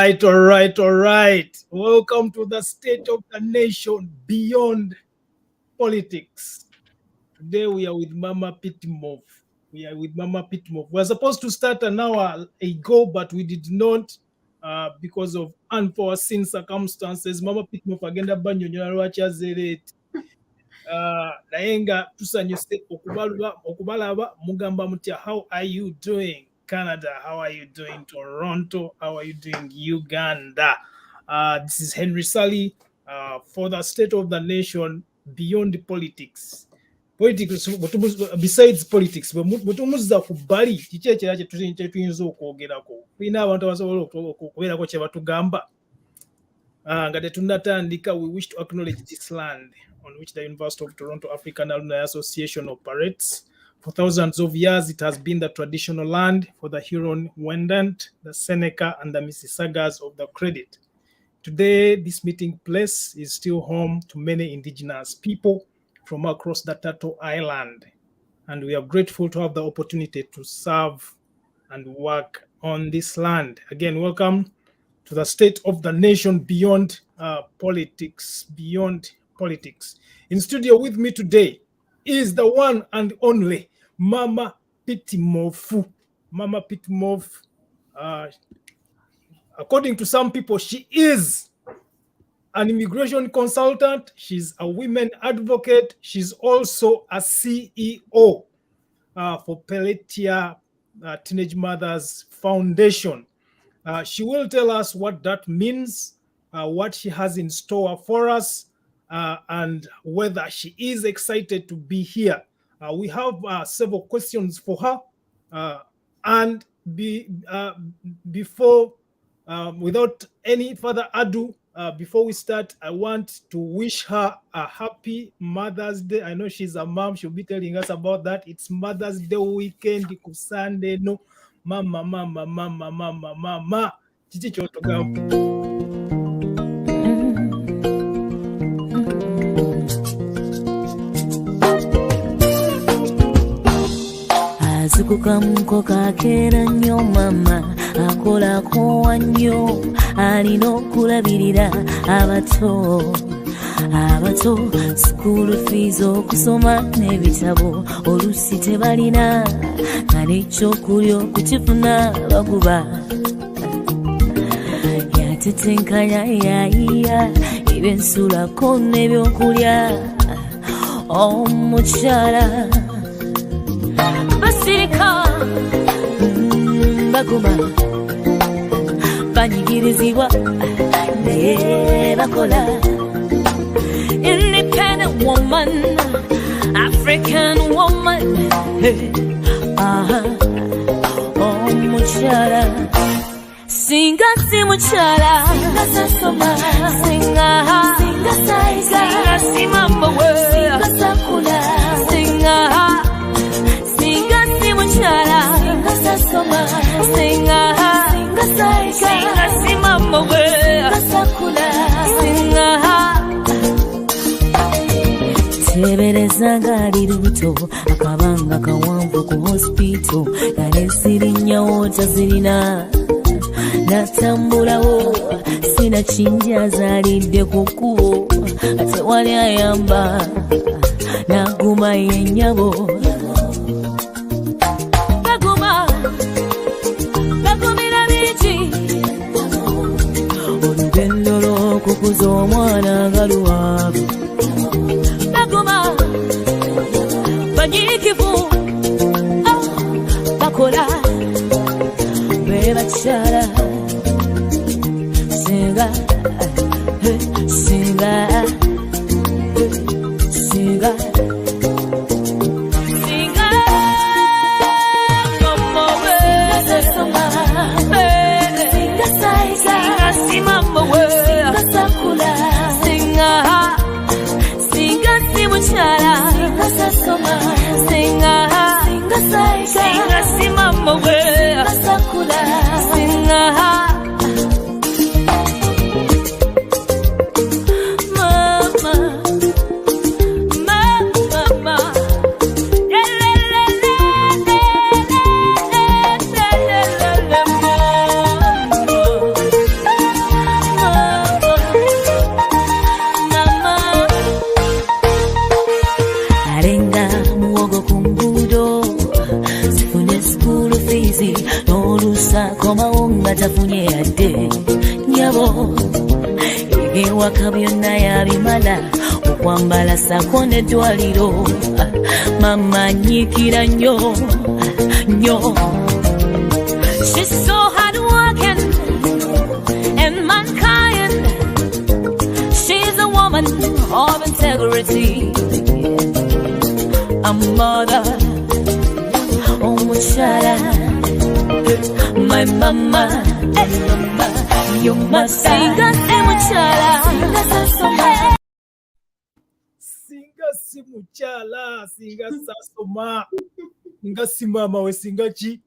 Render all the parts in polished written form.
right. Welcome to the State of the Nation Beyond Politics. Today we are with Maama PTMOF. We were supposed to start an hour ago, but we did not because of unforeseen circumstances. Maama PTMOF agenda banyonyola lwaki azereti. Naye nga tusanyuse okubalaba mugamba mutya. How are you doing? Canada, how are you doing? Toronto, how are you doing? Uganda. This is Henry Sully for the State of the Nation Beyond Politics. Politics, besides politics, bwetumuza ku bali kiki ekirala kye tuyinza okwogerako. Tulina abantu abasobola okubeerako kye batugamba. Nga tetunnatandika, we wish to acknowledge this land on which the University of Toronto African Alumni Association operates. For thousands of years, it has been the traditional land for the Huron-Wendat, the Seneca, and the Mississaugas of the Credit. Today, this meeting place is still home to many indigenous people from across the Turtle Island, and we are grateful to have the opportunity to serve and work on this land. Again, welcome to the State of the Nation Beyond Politics. In studio with me today is the one and only Maama PTMOF. Maama PTMOF, according to some people, she is an immigration consultant. She's a women advocate. She's also a CEO for Pelletier Teenage Mothers Foundation. She will tell us what that means, what she has in store for us, and whether she is excited to be here. We have several questions for her, and before, without any further ado, before we start, I want to wish her a happy Mother's Day. I know she's a mom. She'll be telling us about that. It's Mother's Day weekend. Sunday, no, mama. Chichi kyotogamba. Azikukamuko kakera nnyo mama akolako wannyo alina okulabirira abato school fees okusoma n'ebitabo olusi tebalina nga n'ekyokulya okukifuna baguba yatetenkanya yayiya ebyensulako n'ebyokulya omukyala basirika baguma banyigirizibwa naye bakola independent woman, African woman, muchala singa si muchala singa si mambo singa sakula singa si muchala singa si mambo singa sakula tebereza ngali luto akabanga kawanvu ku hospital kale sirinyawo tazirina natambulawo sina kinja zalidde ku kkubo ate wali ayamba naguma yennyabo bagumira biki olugendo lw'okukuza omwana nga luwanvu banyikivu bakola bebakyala singa nyabo ebyewaka byonna yabimala okwambala sako n'eddwaliro mama nyiikira nnyo nnyo. She's so hard working and mankind. She's a woman of integrity, a mother, oh muchala, my mama, hey, you must sing us muchala. Singa si muchala, singa sasoma, singa si mama we singa chi.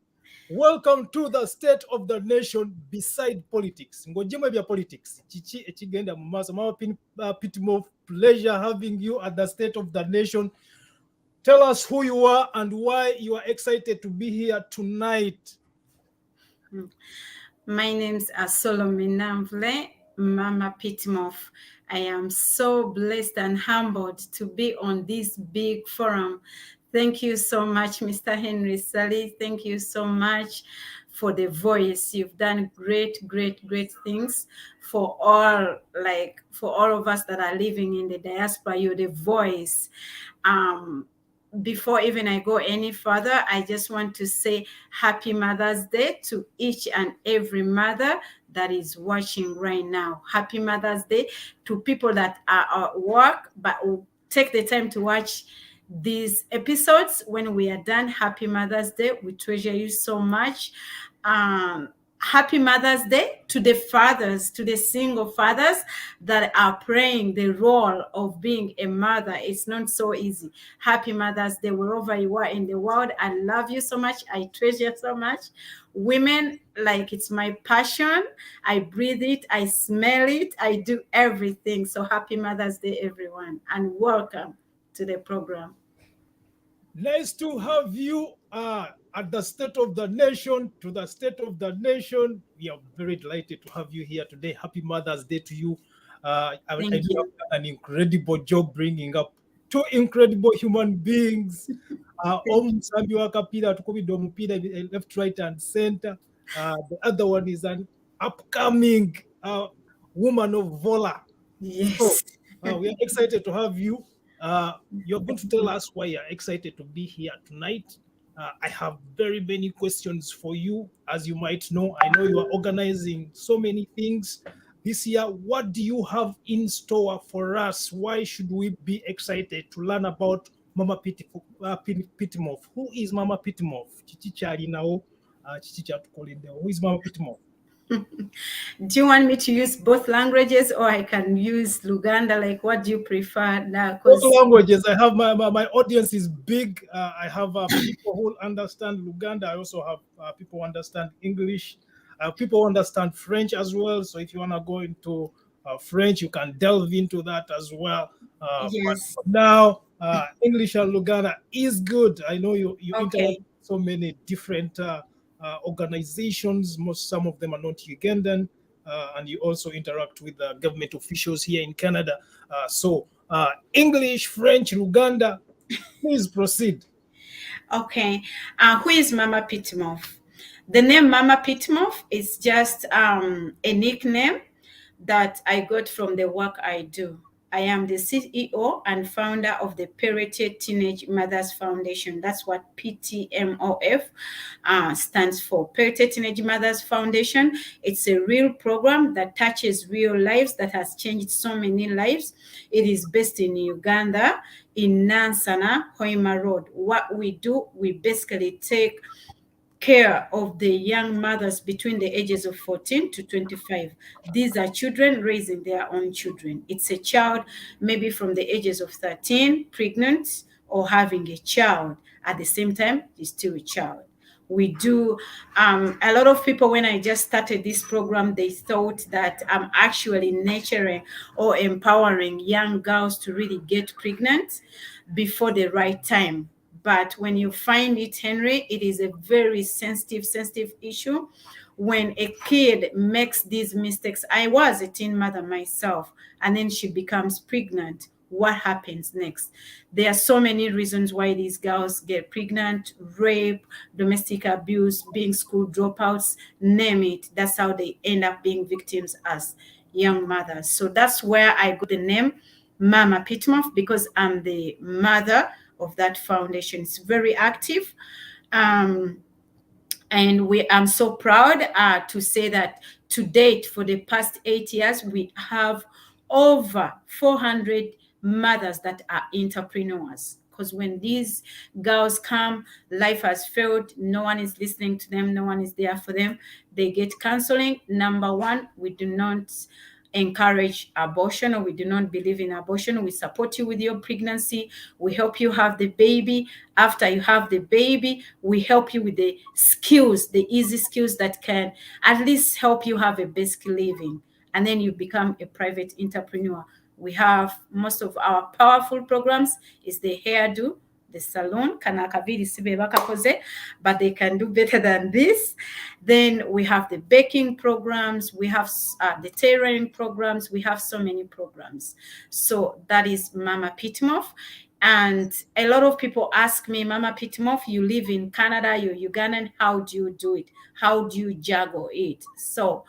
Welcome to the State of the Nation beside politics. Ngojimwe bya politics. Chichi echigenda mu maaso. Mama PTMOF, pleasure having you at the State of the Nation. Tell us who you are and why you are excited to be here tonight. My name's Solomon Namvle, Mama PTMOF. I am so blessed and humbled to be on this big forum. Thank you so much, Mr. Henry Sally. Thank you so much for the voice. You've done great things for all of us that are living in the diaspora. You're the voice. Before even I go any further, I just want to say Happy Mother's Day to each and every mother that is watching right now. Happy Mother's Day to people that are at work but will take the time to watch these episodes when we are done. Happy Mother's Day. We treasure you so much. Happy Mother's Day to the fathers, to the single fathers that are playing the role of being a mother. It's not so easy. Happy Mother's Day wherever you are in the world. I love you so much. I treasure so much. Women, like it's my passion. I breathe it. I smell it. I do everything. So happy Mother's Day, everyone, and welcome to the program. Nice to have you at the State of the Nation, to the State of the Nation. We are very delighted to have you here today. Happy Mother's Day to you. I know you have done an incredible job bringing up two incredible human beings. Left, right, and center. The other one is an upcoming woman of Vola. Yes. So, we are excited to have you. You're going to tell us why you're excited to be here tonight. I have very many questions for you. As you might know, I know you are organizing so many things this year. What do you have in store for us? Why should we be excited to learn about Mama PTMOF? Who is Mama PTMOF? Who is Mama PTMOF? Do you want me to use both languages, or I can use Luganda? Like, what do you prefer now? Both languages. I have my audience is big. I have people who understand Luganda. I also have people who understand English. People who understand French as well. So if you want to go into French, you can delve into that as well. Yes. But now, English and Luganda is good. I know you Okay. interact with so many different organizations. Some of them are not Ugandan, and you also interact with government officials here in Canada. So English, French, Luganda, please proceed. Okay. Who is Mama PTMOF? The name Mama PTMOF is just a nickname that I got from the work I do. I am the CEO and founder of the Pelletier Teenage Mothers Foundation. That's what PTMOF stands for. Pelletier Teenage Mothers Foundation. It's a real program that touches real lives, that has changed so many lives. It is based in Uganda, in Nansana, Hoima Road. What we do, we basically take care of the young mothers between the ages of 14 to 25. These are children raising their own children. It's a child maybe from the ages of 13, pregnant, or having a child. At the same time, it's still a child. We do, a lot of people, when I just started this program, they thought that I'm actually nurturing or empowering young girls to really get pregnant before the right time. But when you find it, Henry, it is a very sensitive issue. When a kid makes these mistakes, I was a teen mother myself, and then she becomes pregnant. what happens next? There are so many reasons why these girls get pregnant: rape, domestic abuse, being school dropouts, name it. That's how they end up being victims as young mothers. So that's where I got the name Maama PTMOF, because I'm the mother of that foundation. It's very active. Um, and I'm so proud to say that to date, for the past 8 years, we have over 400 mothers that are entrepreneurs. Because when these girls come, life has failed, no one is listening to them, no one is there for them, they get counseling. Number one, we do not encourage abortion, or we do not believe in abortion. We support you with your pregnancy. We help you have the baby. After you have the baby, we help you with the skills, the easy skills that can at least help you have a basic living. And then you become a private entrepreneur. We have most of our powerful programs is the hairdo, the salon, kanakaviri sibe bakakoze, but they can do better than this. Then we have the baking programs, we have the tailoring programs, we have so many programs. So that is Maama PTMOF. And a lot of people ask me, Maama PTMOF, you live in Canada, you're Ugandan, how do you do it? How do you juggle it? So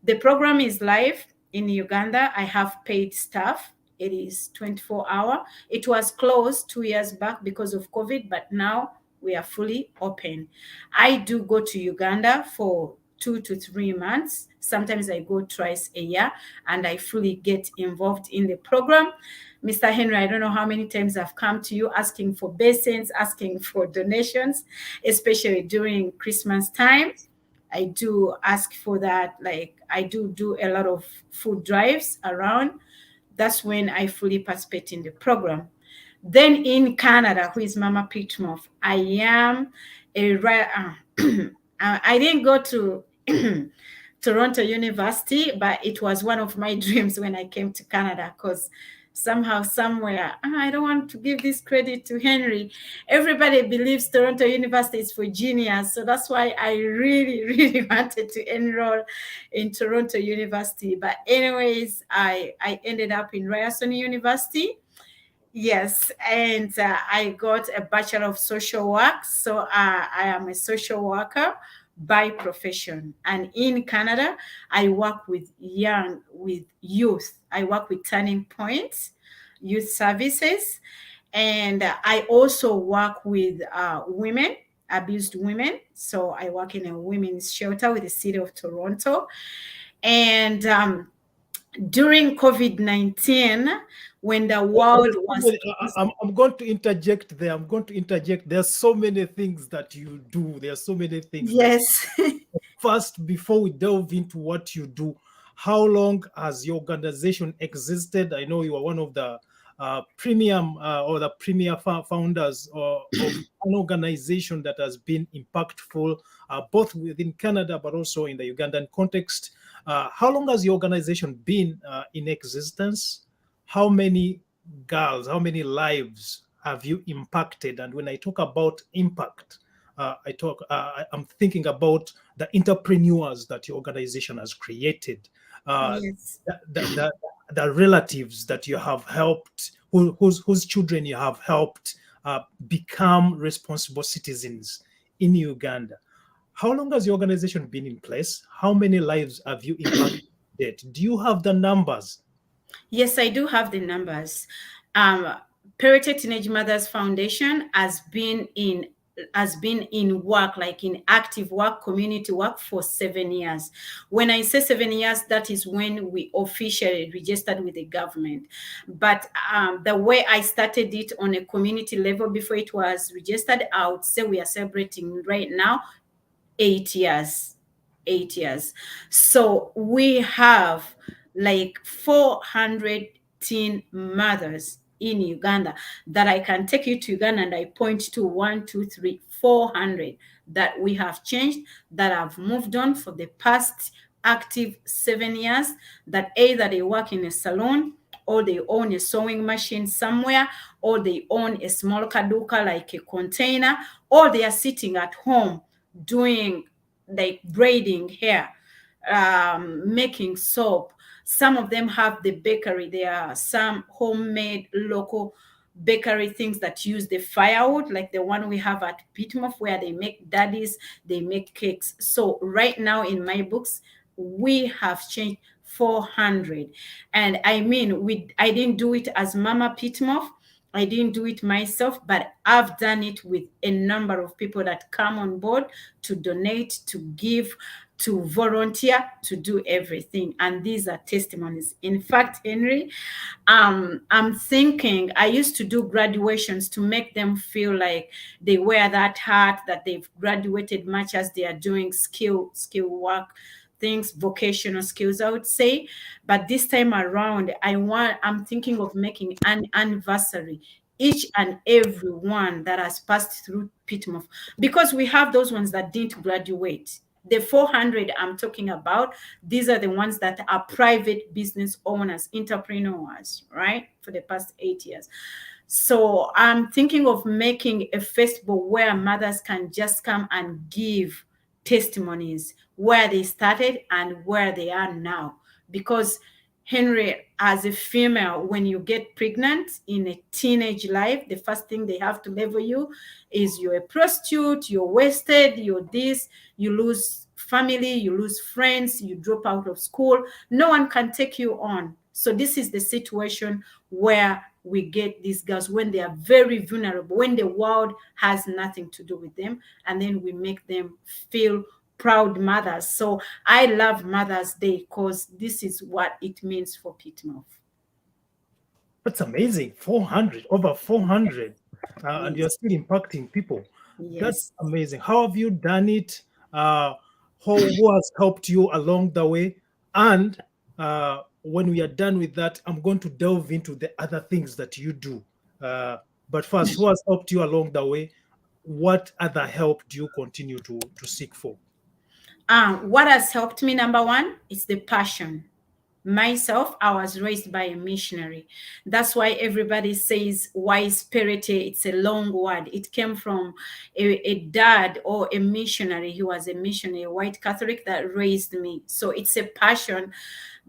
the program is live in Uganda. I have paid staff. It is 24-hour. It was closed 2 years back because of COVID, but now we are fully open. I do go to Uganda for 2 to 3 months. Sometimes I go twice a year, and I fully get involved in the program. Mr. Henry, I don't know how many times I've come to you asking for basins, asking for donations, especially during Christmas time. I do ask for that. Like, I do a lot of food drives around. That's when I fully participate in the program. Then in Canada, who is Maama PTMOF, I am I didn't go to Toronto University, but it was one of my dreams when I came to Canada, because somehow, somewhere, I don't want to give this credit to Henry. Everybody believes Toronto University is for genius. So that's why I really, really wanted to enroll in Toronto University. But anyways, I ended up in Ryerson University. Yes, and I got a Bachelor of Social Work. So I am a social worker by profession. And in Canada, I work with youth. I work with Turning Points, youth services. And I also work with women, abused women. So I work in a women's shelter with the city of Toronto. And during COVID-19, when the world was... I'm going to interject there. I'm going to interject. There's so many things that you do. There's so many things that... Yes. First, before we delve into what you do, how long has your organization existed? I know you are one of the premium or the premier founders of an organization that has been impactful both within Canada but also in the Ugandan context. How long has your organization been in existence? How many girls, how many lives have you impacted? And when I talk about impact, I'm thinking about the entrepreneurs that your organization has created, Yes. the relatives that you have helped, whose children you have helped become responsible citizens in Uganda. How long has your organization been in place? How many lives have you impacted? Do you have the numbers? Yes, I do have the numbers. Pelletier Teenage Mothers Foundation has been in work, like in active work, community work, for 7 years. When I say 7 years, that is when we officially registered with the government. But the way I started it on a community level before it was registered, I would say we are celebrating right now 8 years. 8 years. So we have like 400 teen mothers in Uganda that I can take you to Uganda and I point to 1, 2, 3, 400 that we have changed, that have moved on for the past active 7 years, that either they work in a salon, or they own a sewing machine somewhere, or they own a small kaduka like a container, or they are sitting at home doing like braiding hair, making soap. Some of them have the bakery. There are some homemade local bakery things that use the firewood, like the one we have at PTMOF, where they make daddies, they make cakes. So right now in my books, we have changed 400. And I mean, I didn't do it as Mama PTMOF. I didn't do it myself, but I've done it with a number of people that come on board to donate, to give, to volunteer, to do everything. And these are testimonies. In fact, Henry, I'm thinking I used to do graduations to make them feel like they wear that hat, that they've graduated much as they are doing skill work things, vocational skills, I would say. But this time around, I'm thinking of making an anniversary each and every one that has passed through PTMOF, because we have those ones that didn't graduate. The 400 I'm talking about, these are the ones that are private business owners, entrepreneurs, right? For the past 8 years. So I'm thinking of making a festival where mothers can just come and give testimonies where they started and where they are now. Because Henry, as a female, when you get pregnant in a teenage life, the first thing they have to label you is you're a prostitute, you're wasted, you're this, you lose family, you lose friends, you drop out of school. No one can take you on. So this is the situation where we get these girls when they are very vulnerable, when the world has nothing to do with them, and then we make them feel proud mothers. So I love Mother's Day because this is what it means for PTMOF. That's amazing. 400, over 400. And you're Yes. still impacting people. That's Yes. amazing. How have you done it? Who has helped you along the way? And when we are done with that, I'm going to delve into the other things that you do. Uh, but first, who has helped you along the way? What other help do you continue to seek for? What has helped me, number one, is the passion. Myself, I was raised by a missionary. That's why everybody says, why is Pelletier? It's a long word. It came from a dad or a missionary. He was a missionary, a white Catholic that raised me. So it's a passion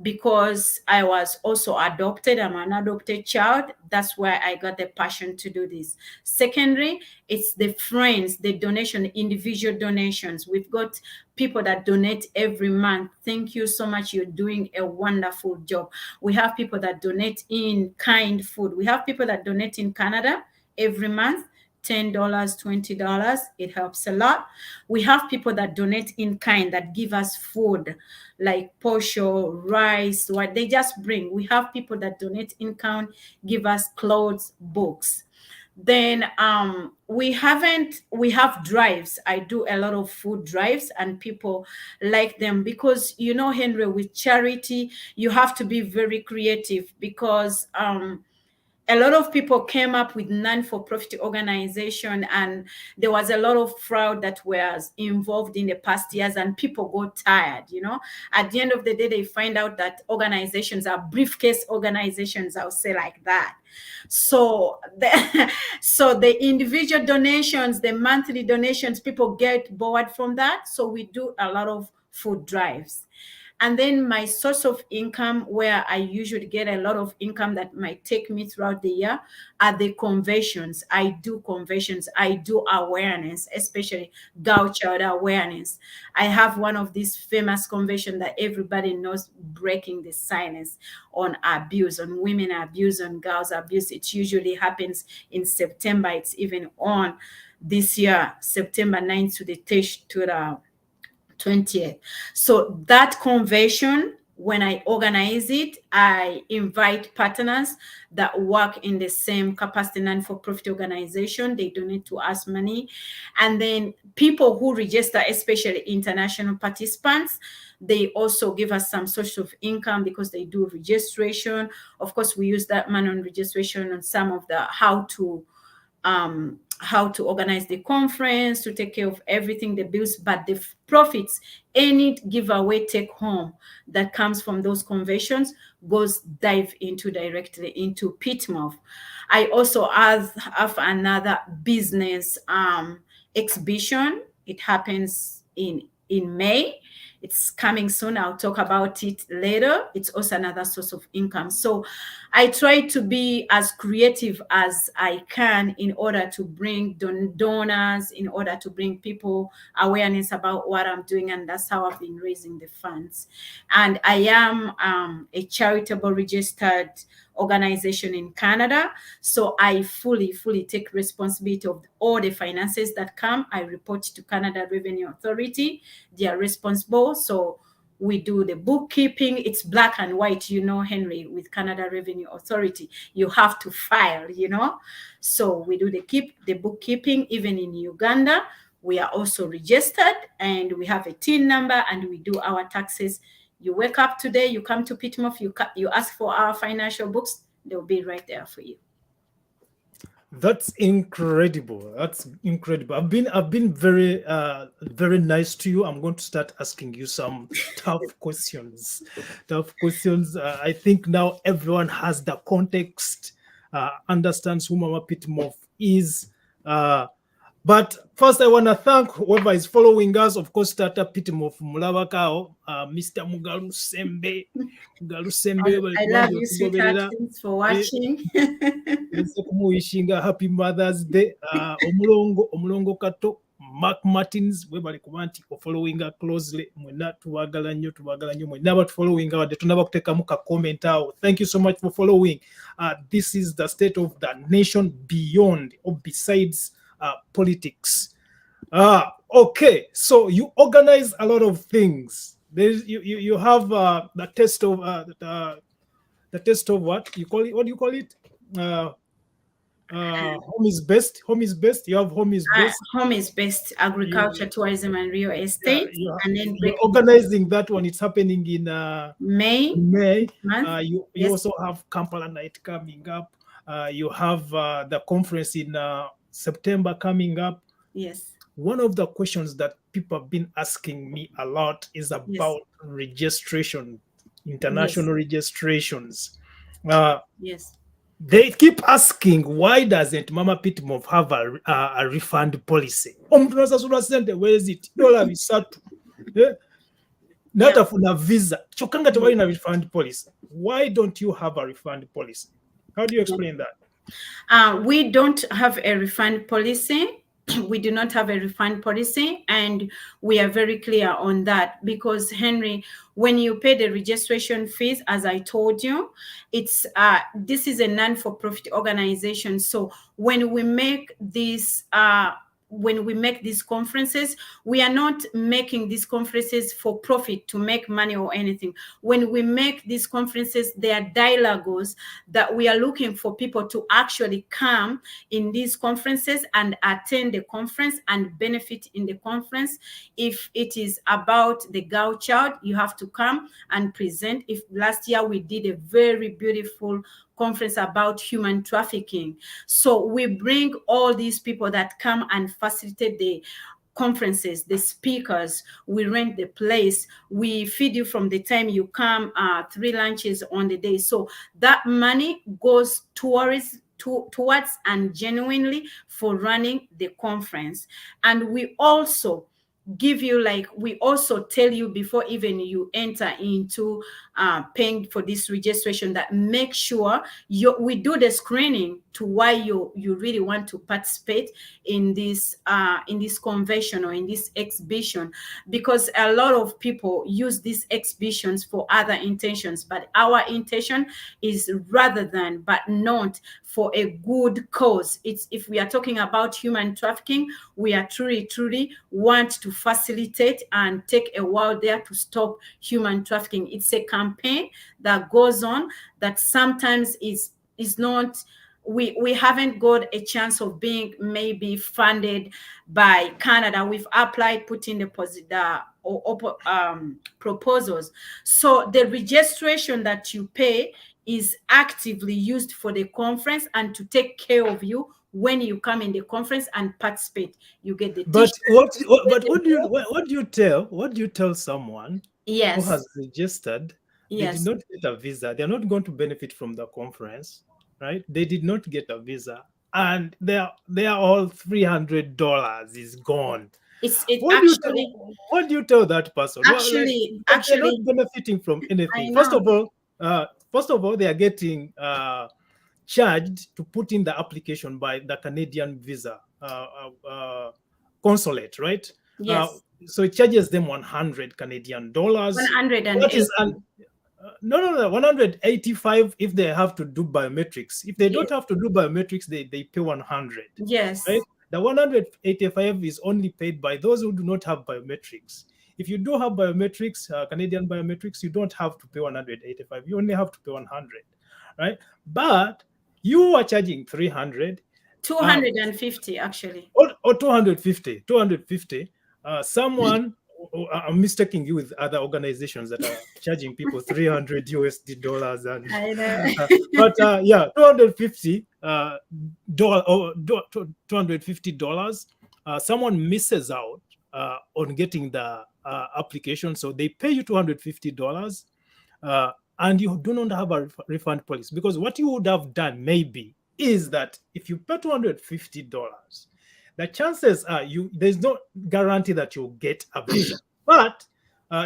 because I was also adopted. I'm an adopted child. That's why I got the passion to do this. Secondly, it's the friends, the donation, individual donations. We've got people that donate every month. Thank you so much. You're doing a wonderful job. We have people that donate in kind food. We have people that donate in Canada every month. $10, $20, it helps a lot. We have people that donate in kind, that give us food like posho, rice, what they just bring. We have people that donate in kind, give us clothes, books. Then we have drives. I do a lot of food drives and people like them because, you know, Henry, with charity you have to be very creative because a lot of people came up with non-for-profit organization, and there was a lot of fraud that was involved in the past years, and people got tired. You know, at the end of the day, they find out that organizations are briefcase organizations. I'll say like that. So the individual donations, the monthly donations, people get bored from that. So we do a lot of food drives. And then my source of income, where I usually get a lot of income that might take me throughout the year, are the conventions. I do conventions. I do awareness, especially girl child awareness. I have one of these famous convention that everybody knows, breaking the silence on abuse, on women abuse, on girls abuse. It usually happens in September. It's even on this year, September 9th to the 20th. So that convention, when I organize it, I invite partners that work in the same capacity non-for-profit organization. They donate to us money. And then people who register, especially international participants, they also give us some source of income because they do registration. Of course, we use that money on registration on some of the how to organize the conference, to take care of everything, the bills, but the profits, any giveaway take home that comes from those conventions goes directly into PTMOF. I also have another business exhibition. It happens in in May. It's coming soon. I'll talk about it later. It's also another source of income. So I try to be as creative as I can in order to bring donors, in order to bring people awareness about what I'm doing. And that's how I've been raising the funds. And I am a charitable registered organization in Canada. So I fully take responsibility of all the finances that come. I report to Canada Revenue Authority. They are responsible. So we do the bookkeeping. It's black and white, Henry, with Canada Revenue Authority. You have to file, So we do the bookkeeping. Even in Uganda, we are also registered and we have a TIN number and we do our taxes. You wake up today, you come to PTMOF, you ask for our financial books, they'll be right there for you. That's incredible. That's incredible. I've been very nice to you. I'm going to start asking you some tough questions. I think now everyone has the context, understands who Mama PTMOF is. But first, I want to thank whoever is following us. Of course, Tata PTMOF Mulabakao, Mr. Mugalu Sembe. I love you, sweetheart. Thanks for watching. Kumuwishinga happy Mother's Day. Omulongo Kato, Mark Martins, webali kuba nti ofollowinga closely. Mwena tubagala nnyo mwena abatufollowinga wadde tunaba kuteekamu ka comment awo. Thank you so much for following. This is the state of the nation beyond or besides politics. Okay, so you organize a lot of things. You have the test of the test of what you call it? What do you call it? Home is best. You have home is best. Home is best. Agriculture, tourism, and real estate. And then you're organizing that one. It's happening in May. You also have Kampala Night coming up. You have the conference in September coming up. Yes. One of the questions that people have been asking me a lot is about registration, international registrations. Yes. They keep asking, why doesn't Mama PTMOF have a refund policy? Where is it? Not a visa. Refund policy. Why don't you have a refund policy? How do you explain that? We don't have a refund policy. We do not have a refund policy, and we are very clear on that because, Henry, when you pay the registration fees, as I told you, it's this is a non-for-profit organization. So when we make this conferences, we are not making these conferences for profit to make money or anything. When we make these conferences, they are dialogues that we are looking for people to actually come in these conferences and attend the conference and benefit in the conference. If it is about the girl child, you have to come and present. If last year we did a very beautiful conference about human trafficking. So we bring all these people that come and facilitate the conferences, the speakers, we rent the place, we feed you from the time you come, 3 lunches on the day. So that money goes towards and genuinely for running the conference. And we also give you, we also tell you before even you enter into paying for this registration, that make sure we do the screening to why you really want to participate in this convention or in this exhibition, because a lot of people use these exhibitions for other intentions, but our intention is rather than but not for a good cause. It's, if we are talking about human trafficking, we are truly want to facilitate and take a while there to stop human trafficking. It's a campaign that goes on that sometimes is not, we haven't got a chance of being maybe funded by Canada. We've applied, put in the proposals. So the registration that you pay is actively used for the conference and to take care of you when you come in the conference and participate. You get the but what do you tell someone who has registered? They did not get a visa. They're not going to benefit from the conference, right? They did not get a visa, and they are all $300 is gone. It What do you actually, tell? What do you tell that person? Well, like, because they're not actually, benefiting from I anything. know. First of all, they are getting charged to put in the application by the Canadian visa consulate, right? Uh, Yes, so it charges them 100 Canadian dollars. That is 180. an no, 185 if they have to do biometrics. If they don't Yes, have to do biometrics, they pay 100, right? yes, The 185 is only paid by those who do not have biometrics. If you do have biometrics, Canadian biometrics, you don't have to pay 185. You only have to pay 100, right? But you are charging 300 uh, 250 actually. or 250. Someone, I'm mistaking you with other organizations that are charging people 300 USD dollars and I know. but yeah, 250 dollar or $250. Someone misses out on getting the application, so they pay you $250, and you do not have a refund policy, because what you would have done maybe is that if you pay $250, the chances are there's no guarantee that you'll get a visa. But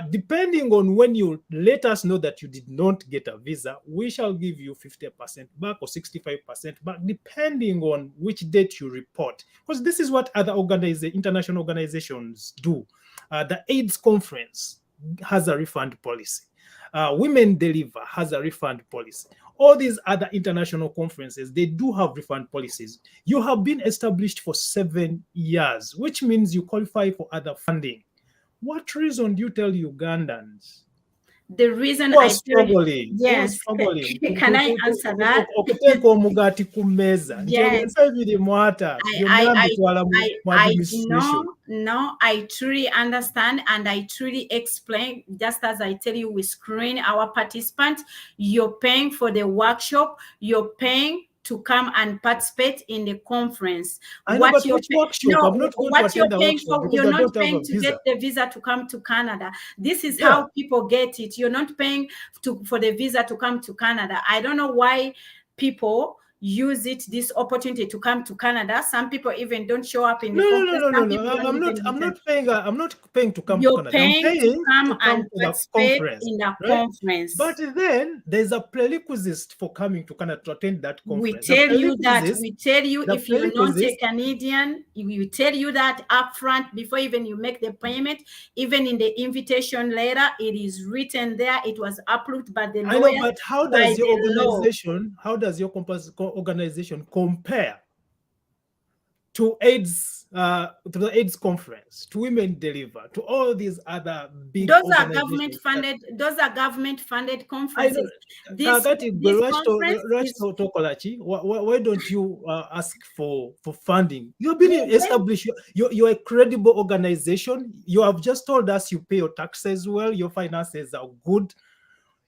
depending on when you let us know that you did not get a visa, we shall give you 50% back or 65% back, depending on which date you report. Because this is what other international organizations do. The AIDS conference has a refund policy. Women Deliver has a refund policy. All these other international conferences, they do have refund policies. You have been established for 7 years, which means you qualify for other funding. What reason do you tell Ugandans The reason who are I tell you, struggling, yes, can I answer that? okuteeka omugati ku mmeeza nti Yes, ebintu ebiri mwata byonna mbitwala mu I administration? no, I truly understand and I truly explain. Just as I tell you, we screen our participants. You're paying for the workshop. You're paying to come and participate in the conference. I know, but You're which workshop? I'm not going to what you're attend a paying workshop for, because you're I not don't have a paying to visa. get the visa to come to Canada. This is Yeah. how people get it. You're not paying for the visa to come to Canada. I don't know why people use this opportunity to come to Canada. Some people even don't show up in the conference. Some people don't I'm not. even I'm attend. not paying. I'm not paying to come to You're Canada. I'm paying to paying come to and come to the participate conference, in the right? conference. But then there's a prerequisite for coming to Canada to attend that We conference. tell you if you're not a prerequisite. Canadian, we tell you that upfront before even you make the payment. Even in the invitation letter, it is written there. It was approved by the I know, lawyers, but how by does your the law. organization? How does your organization compare to AIDS, to the AIDS conference, to Women Deliver, to all these other big Those are organizations? government funded I know. conferences. This Kakati, conference is why don't you ask for funding? You've been well, established. You're a credible organization. You have just told us you pay your taxes well. Your finances are good.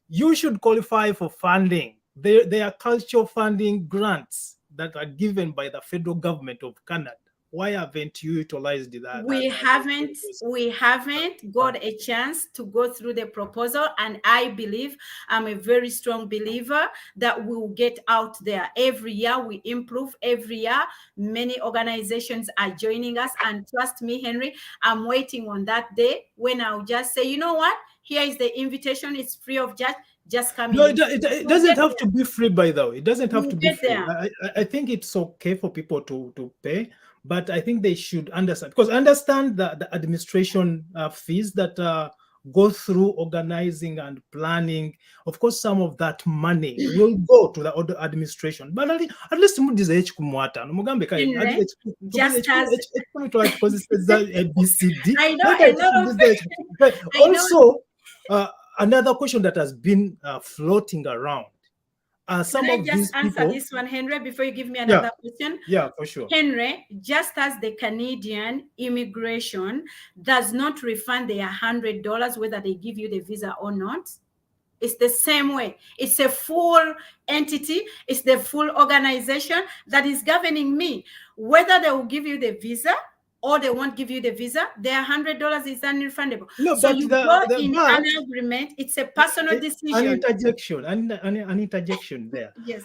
You should qualify for funding. There are cultural funding grants that are given by the federal government of Canada. Why haven't you utilized that? We haven't got a chance to go through the proposal, and I believe, I'm a very strong believer that we will get out there. Every year we improve. Every year many organizations are joining us, and trust me, Henry, I'm waiting on that day when I'll just say, you know what, here is the invitation. It's free of charge. Just come No, in. it doesn't have to be free, by the way. It doesn't have to be Get free. there. I think it's okay for people to pay, but I think they should understand, because understand the administration fees that go through organizing and planning. Of course, some of that money will go to the other administration. But at least mudize kumwata. Mugambe kai. Henry, just as Because it says ABCD. I know a lot of Also, another question that has been floating around. Some Can I of just these answer people, this one, Henry, before you give me another question? Yeah, for sure. Henry, just as the Canadian immigration does not refund their $100 whether they give you the visa or not, it's the same way. It's a full entity. It's the full organization that is governing me. Whether they will give you the visa or they won't give you the visa, their $100 is unrefundable. No, so but you go in an agreement. It's a personal decision. An interjection there. Yes.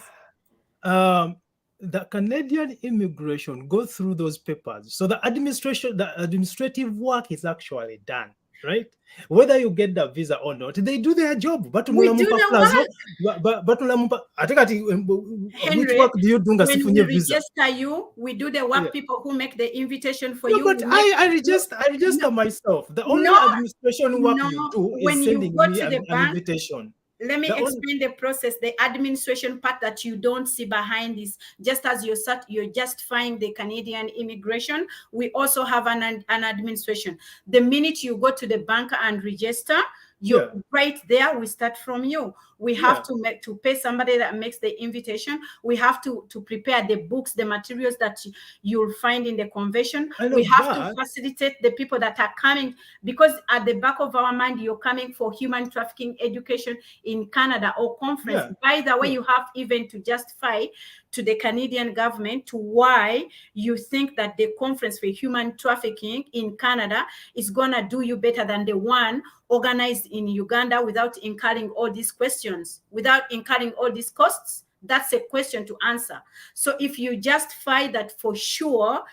the Canadian immigration go through those papers. So the administrative work is actually done, right? Whether you get the visa or not, they do their job. But We do mulamumpa the plazo, work. but mulamumpa. Atekati, which Henry, work do you do nga when we sifunye visa? register you, we do the Yeah. work. People who make the invitation for No, you, but we make I no, register myself. The only no, administration work you no. do is When you sending go me to the an bank, invitation. let me The only explain the process, the administration part that you don't see behind this. Just as you're justifying the Canadian immigration, we also have an administration. The minute you go to the bank and register, you yeah, right there, we start from you. We have yeah. to pay somebody that makes the invitation. We have to prepare the books, the materials that you'll find in the convention. I We know, have to but facilitate the people that are coming, because at the back of our mind, you're coming for human trafficking education in Canada or conference. yeah, By the way, yeah. you have even to justify to the Canadian government to why you think that the conference for human trafficking in Canada is gonna do you better than the one organized in Uganda without incurring all these questions, without incurring all these costs. That's a question to answer. So if you justify that for sure,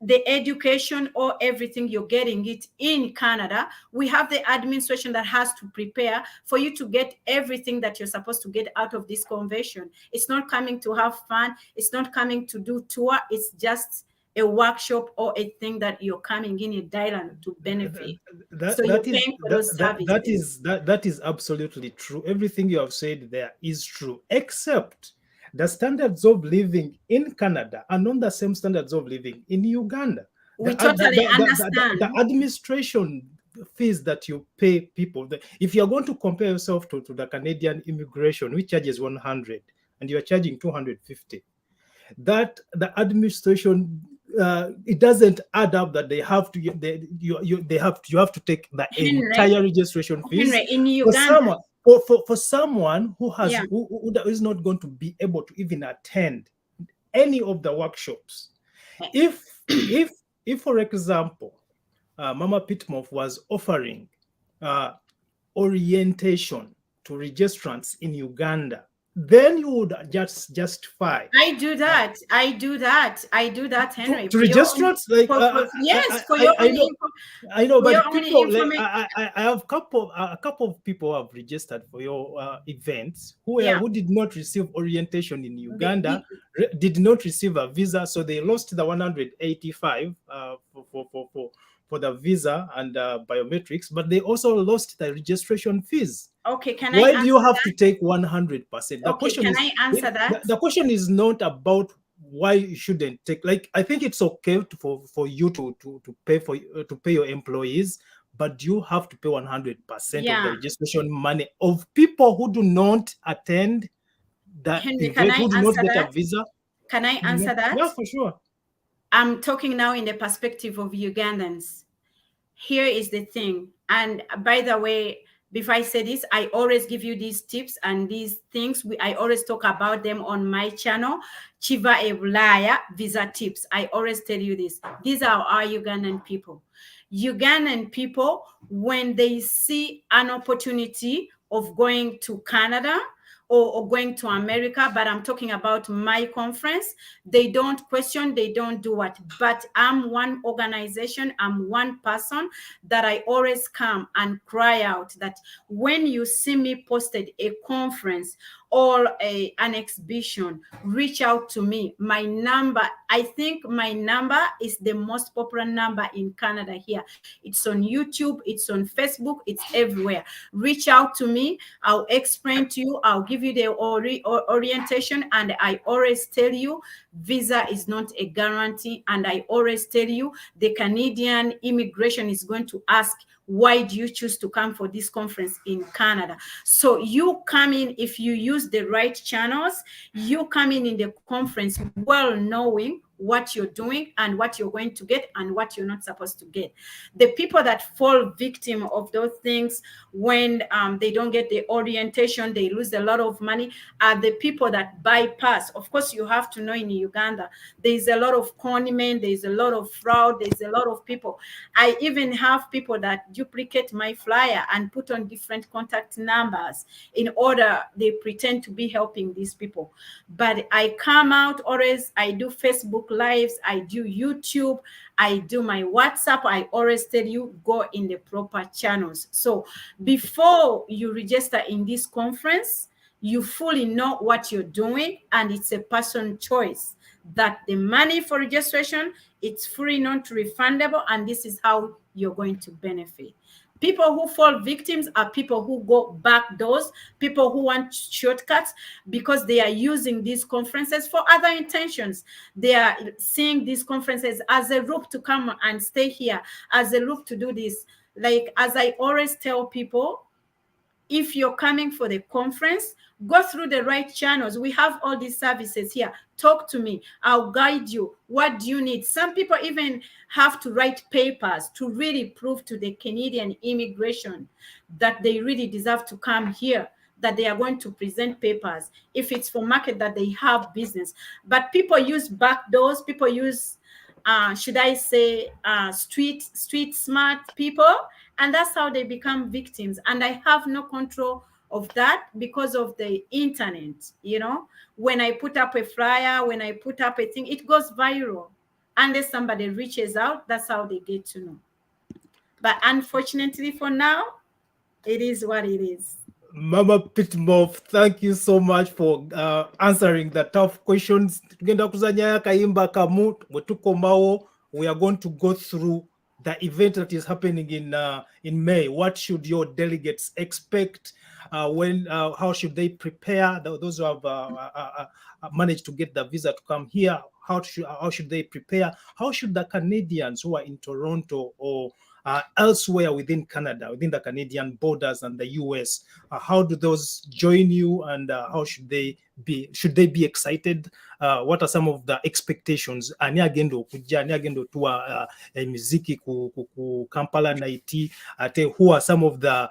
the education or everything you're getting it in Canada, we have the administration that has to prepare for you to get everything that you're supposed to get out of this convention. It's not coming to have fun. It's not coming to do tour. It's just a workshop or a thing that you're coming in a dialogue to benefit. So you're paying for those services. That is absolutely true. Everything you have said there is true, except the standards of living in Canada are not the same standards of living in Uganda. We totally The understand. administration fees that you pay people, if you're going to compare yourself to the Canadian immigration, which charges 100 and you're charging 250, that the administration, it doesn't add up that they have to you have to take the Henry, entire registration fees In for Uganda, someone for someone yeah. who is not going to be able to even attend any of the workshops. If if for example, Mama Pitmoff was offering uh, orientation to registrants in Uganda, then you would just justify I do that. I do that. I do that, Henry. to registrants. Like Yes, for your I own know, info, I know, for your but own people like information. I have a couple of people who have registered for your events Yeah. who did not receive orientation in Be, Uganda, be, did not receive a visa, so they lost the 185 for the visa and biometrics, but they also lost the registration fees. okay, can I Why do you answer have to that? take 100%? The Okay, question can is I answer that? the question is not about why you shouldn't take. Like, I think it's okay for you to pay to pay your employees, but you have to pay 100% of the Yeah. registration money of people who do not attend the Henry, can event, I who do not answer get a that? visa. Can I answer Yeah, that? for sure. I'm talking now in the perspective of Ugandans. Here is the thing. And by the way, before I say this, I always give you these tips and these things. I always talk about them on my channel, Chiva Ebulaya Visa Tips. I always tell you this. These are our Ugandan people. Ugandan people, when they see an opportunity of going to Canada or going to America, but I'm talking about my conference, they don't question, they don't do what. But I'm one organization, I'm one person that I always come and cry out that when you see me posted a conference or an exhibition, reach out to me. My number, I think my number is the most popular number in Canada here. It's on YouTube, it's on Facebook, it's everywhere. Reach out to me. I'll explain to you. I'll give you the orientation. And I always tell you, visa is not a guarantee. And I always tell you, the Canadian immigration is going to ask, why do you choose to come for this conference in Canada? So you come in, if you use the right channels, you come in the conference well knowing what you're doing and what you're going to get and what you're not supposed to get. The people that fall victim of those things when they don't get the orientation, they lose a lot of money, are the people that bypass. Of course, you have to know in Uganda, there's a lot of conmen, there's a lot of fraud, there's a lot of people. I even have people that duplicate my flyer and put on different contact numbers in order they pretend to be helping these people. But I come out always, I do Facebook lives, I do YouTube, I do my WhatsApp. I always tell you, go in the proper channels. So before you register in this conference, you fully know what you're doing, and it's a person choice that the money for registration, it's free, non-refundable, and this is how you're going to benefit. People who fall victims are people who go back doors, people who want shortcuts because they are using these conferences for other intentions. They are seeing these conferences as a route to come and stay here, as a route to do this. Like, as I always tell people, if you're coming for the conference, go through the right channels. We have all these services here. Talk to me. I'll guide you. What do you need? Some people even have to write papers to really prove to the Canadian immigration that they really deserve to come here, that they are going to present papers. If it's for market, that they have business. But people use back doors. People use, should I say, street smart people. And that's how they become victims. And I have no control of that because of the internet. You know, when I put up a flyer, when I put up a thing, it goes viral. Unless somebody reaches out, that's how they get to know. But unfortunately for now, it is what it is. Mama PTMOF, thank you so much for answering the tough questions. We are going to go through the event that is happening in May. What should your delegates expect? How should they prepare? Those who have managed to get the visa to come here, how should they prepare? How should the Canadians who are in Toronto or elsewhere within Canada, within the Canadian borders and the US, how do those join you, and how should they be? Should they be excited? What are some of the expectations? Ani agendo tuwa muziki ku Kampala night. Who are some of the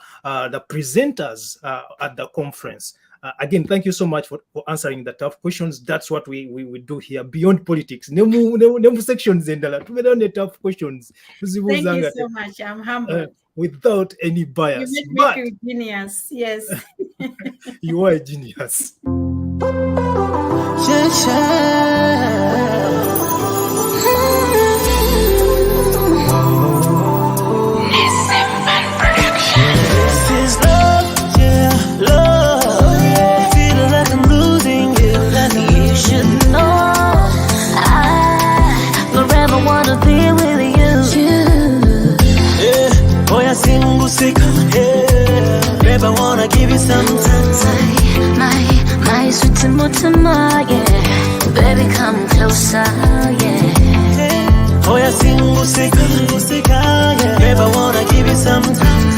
presenters at the conference? Again, thank you so much for answering the tough questions. That's what we do here, beyond politics. Nemu sections in the tough questions. Thank you so much. I'm humble. Without any bias. You make me a genius. Yes. You are a genius. Babe, I wanna give you some time. My sweet Timotema, yeah. Baby, come closer, yeah. Oh, yeah, sing, yeah. Babe, I wanna give you some time.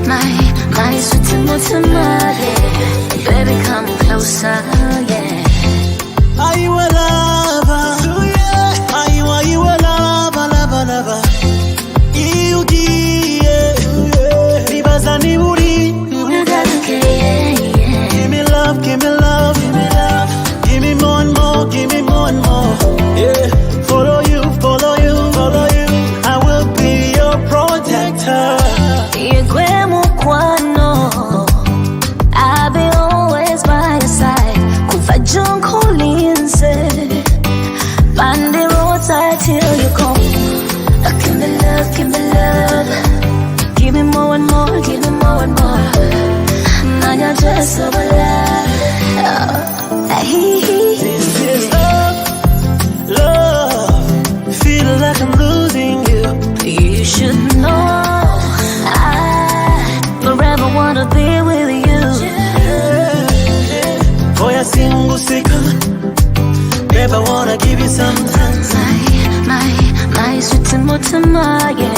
My sweet Timotema, yeah. Baby, come closer, yeah. Are you a lover? Are you a lover? You give, Nibazani uri. Give me love, give me love, give me love. Give me more and more, give me more and more. Yeah, follow you, follow you, follow you. I will be your protector. I'll be always by your side. Kufa John Collins, Bandy roadside till you come. Give me love, give me love. Give me more and more, give me more and more. Now you're just so alive. This is love. Feel like I'm losing you. You should know I forever wanna be with you. Oh, yeah, sing, babe, I wanna give you some time. My sweet Timotema, yeah.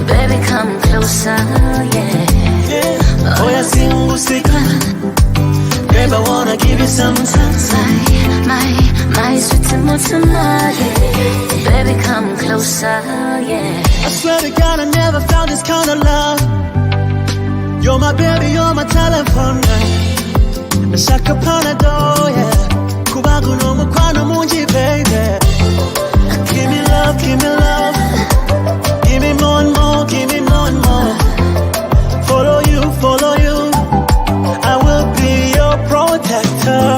Baby, come closer, yeah. Oh, yeah, sing, Babe, I wanna give you some time. My sweet Mutama, yeah. Baby, come closer, yeah. I swear to God, I never found this kind of love. You're my baby, you're my telephone. Nashaka panado, yeah. Kubagu no mukwano munji, baby. Give me love, give me love. Give me more and more, give me more and more. Follow you, follow you. I will be your protector.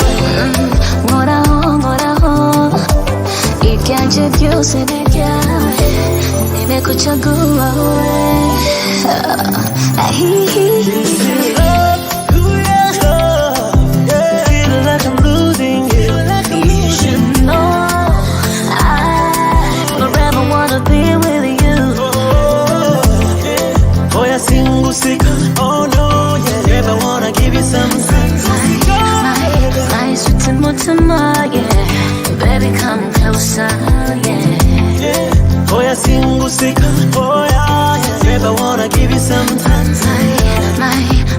Ikanje byose bijyawe nimekuchagua wewe. Feel like I'm losing you. You should know I forever wanna be with you. Oh yeah, single sick. Oh no, yeah. Babe, I wanna give you some My sweet Mutama, yeah. Baby, come closer, yeah. Oh yeah, single sick. Oh yeah, yeah. Babe, I wanna give you some time.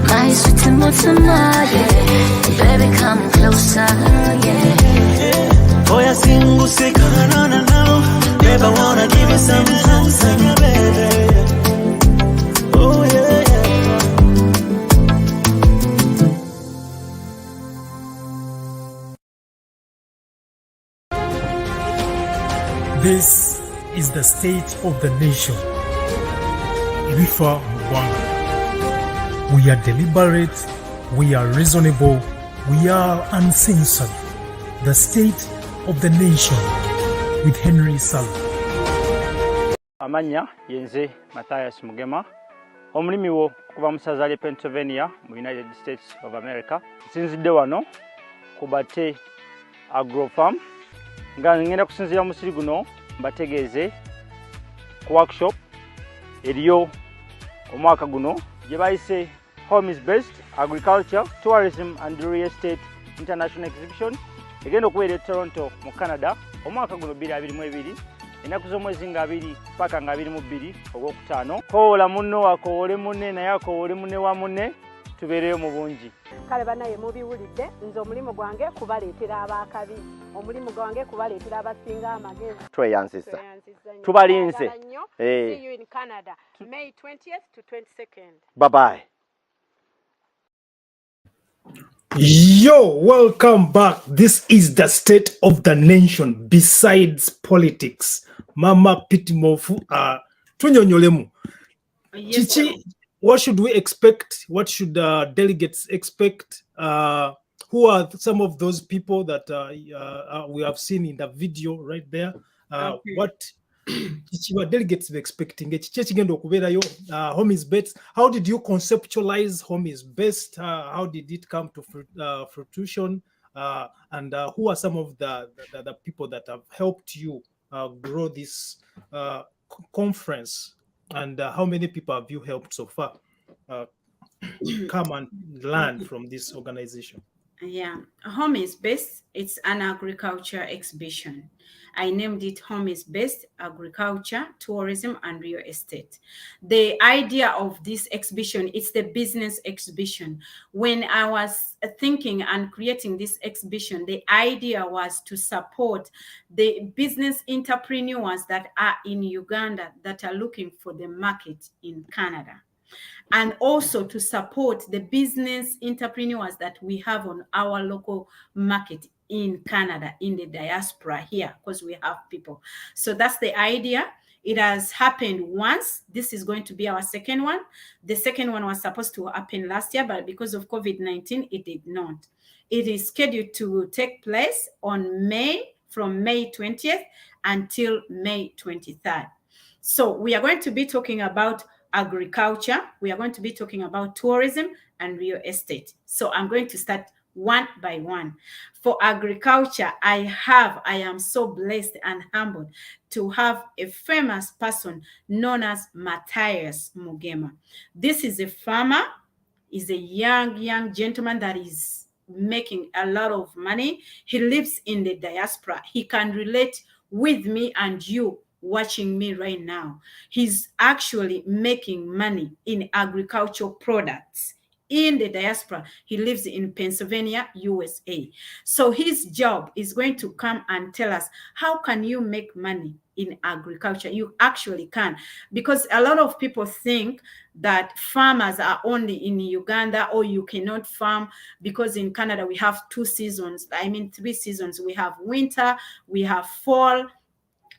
My sweet Mutama, yeah. Baby, come closer, yeah. Oh yeah, single sick. No, no, no. Babe, I wanna give you some time, baby. Oh yeah, yeah. This is the state of the nation. Rifa Mwanga. We are deliberate, we are reasonable, we are uncensored. The state of the nation with Henry Salu. Amanya yenze Matthias Mugema omulimi wo kuva mu ssaza lye Pennsylvania mu United States of America. Nsinzidde wano ku Bate Agro Farm nga ngenda kusinzira musiri guno mbategeeze ku workshop eriyo omwaka guno gye bayise Home is Best Agriculture, Tourism and Real Estate International Exhibition egenda okubeera e Toronto mu Canada omwaka guno 2022 ennaku z'omwezi nga 2 paka nga 22 ogwokutaano. Koola munno akoowole munne naye akoowole munne wa munne tubeereyo mu bungi. Kale banaye mubiwulidde nze omulimu gwange kubaleetera abaakabi, omulimu gwange kubaleetera abasinga amagezi. Tweyanzisa tubalinze. See you in Canada, May 20th to 22nd. Bye bye. Yo, welcome back. This is the state of the nation besides politics. Mama PTMOF, tunyonyolemu. Yes, Chichi, what should we expect? What should delegates expect? Who are some of those people that we have seen in the video right there? Okay. What delegates were expecting? Home is best. How did you conceptualize home is best? How did it come to fruition? And who are some of the people that have helped you grow this conference? And how many people have you helped so far come and learn from this organization? Yeah, Home is Best. It's an agriculture exhibition. I named it Home is Best Agriculture, Tourism and Real Estate. The idea of this exhibition, it's the business exhibition. When I was thinking and creating this exhibition, the idea was to support the business entrepreneurs that are in Uganda that are looking for the market in Canada, and also to support the business entrepreneurs that we have on our local market in Canada, in the diaspora here, because we have people. So that's the idea. It has happened once. This is going to be our second one. The second one was supposed to happen last year, but because of COVID-19, it did not. It is scheduled to take place on from May 20th until May 23rd. So we are going to be talking about agriculture. We are going to be talking about tourism and real estate. So I'm going to start one by one. For agriculture, I am so blessed and humbled to have a famous person known as Matthias Mugema. This is a farmer, is a young gentleman that is making a lot of money. He lives in the diaspora. He can relate with me and you watching me right now. He's actually making money in agricultural products in the diaspora. He lives in Pennsylvania, USA. So his job is going to come and tell us, how can you make money in agriculture? You actually can, because a lot of people think that farmers are only in Uganda, or you cannot farm because in Canada we have 2 seasons. I mean 3 seasons. We have winter, we have fall,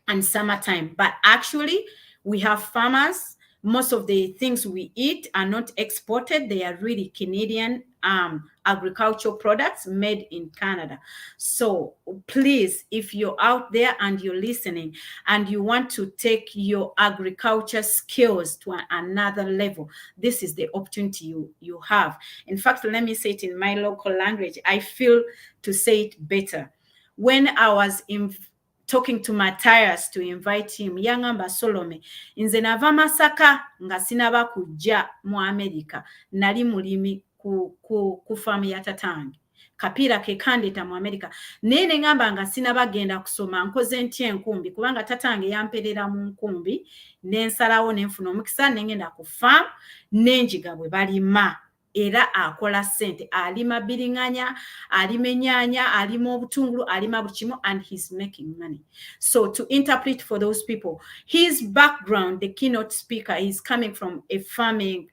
and summertime. But actually, we have farmers. Most of the things we eat are not exported. They are really Canadian agricultural products made in Canada. So please, if you're out there and you're listening and you want to take your agriculture skills to another level, this is the opportunity you have. In fact, let me say it in my local language. I feel to say it better. When I was talking to Matthias to invite him, yangamba Solome, nze nava Masaka nga sinaba kujja mu America, nali mulimi ku farm ya tatange. Kapira ke kandeta mu America. Nene ngamba nga sinaba genda kusoma, nkoze ntya enkumbi kubanga tatange yamperera mu nkumbi, nensalawo nenfuna omukisa nengenda ku farm nenjiga bwe balima. Era akola sente, alima biringanya, alima ennyanya, alima obutungulu, alima buli kimu, and he's making money. So to interpret for those people, his background, the keynote speaker, is coming from a farming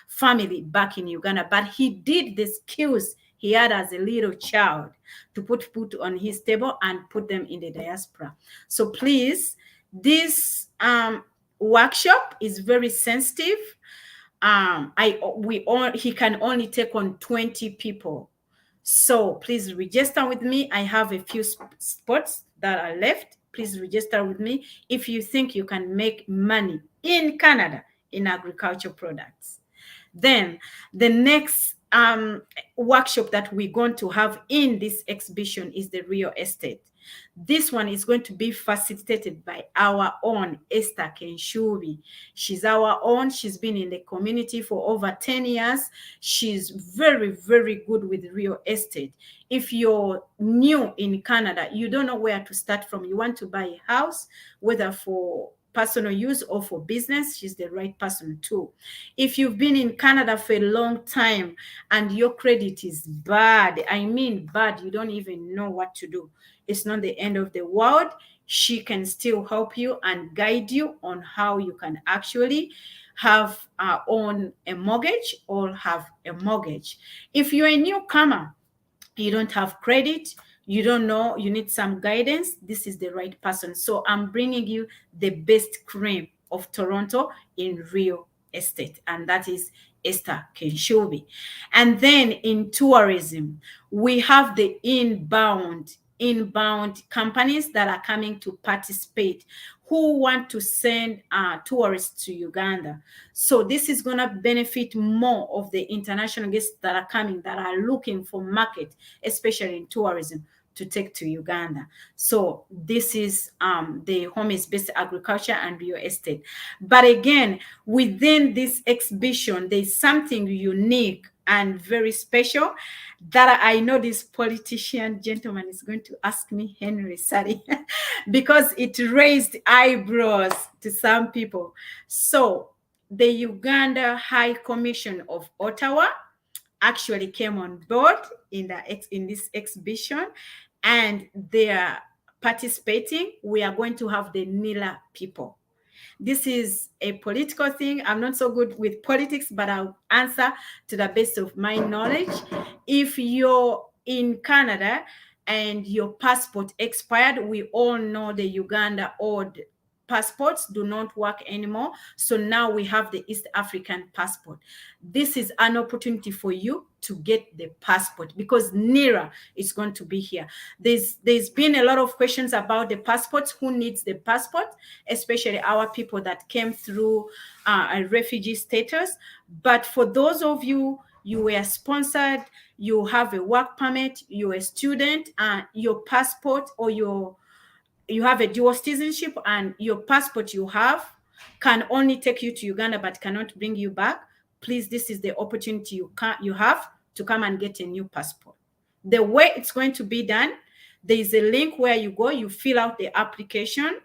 family back in Uganda, but he did the skills he had as a little child to put food on his table and put them in the diaspora. So please, this workshop is very sensitive. He can only take on 20 people. So please register with me. I have a few spots that are left. Please register with me if you think you can make money in Canada in agriculture products. Then the next workshop that we're going to have in this exhibition is the real estate. This one is going to be facilitated by our own Esther Kenshubi. She's our own. She's been in the community for over 10 years. She's very, very good with real estate. If you're new in Canada, you don't know where to start from. You want to buy a house, whether for personal use or for business, she's the right person too. If you've been in Canada for a long time and your credit is bad, I mean bad, you don't even know what to do, it's not the end of the world. She can still help you and guide you on how you can actually have own a mortgage or have a mortgage. If you're a newcomer, you don't have credit, you don't know, you need some guidance, this is the right person. So I'm bringing you the best cream of Toronto in real estate, and that is Esther Kenshubi. And then in tourism, we have the inbound companies that are coming to participate, who want to send tourists to Uganda. So this is going to benefit more of the international guests that are coming, that are looking for market, especially in tourism, to take to Uganda. So this is the home-based agriculture and real estate. But again, within this exhibition, there's something unique and very special that I know this politician gentleman is going to ask me, Henry Sari, because it raised eyebrows to some people. So the Uganda High Commission of Ottawa actually came on board in this exhibition, and they are participating. We are going to have the NILA people. This is a political thing. I'm not so good with politics, but I'll answer to the best of my knowledge. If you're in Canada and your passport expired, we all know the Uganda old passports do not work anymore. So now we have the East African passport. This is an opportunity for you to get the passport, because NIRA is going to be here. There's been a lot of questions about the passports, who needs the passport, especially our people that came through a refugee status. But for those of you, you were sponsored, you have a work permit, you're a student, your passport, or you have a dual citizenship, and your passport you have can only take you to Uganda but cannot bring you back, please, this is the opportunity you have to come and get a new passport. The way it's going to be done, there is a link where you go, you fill out the application,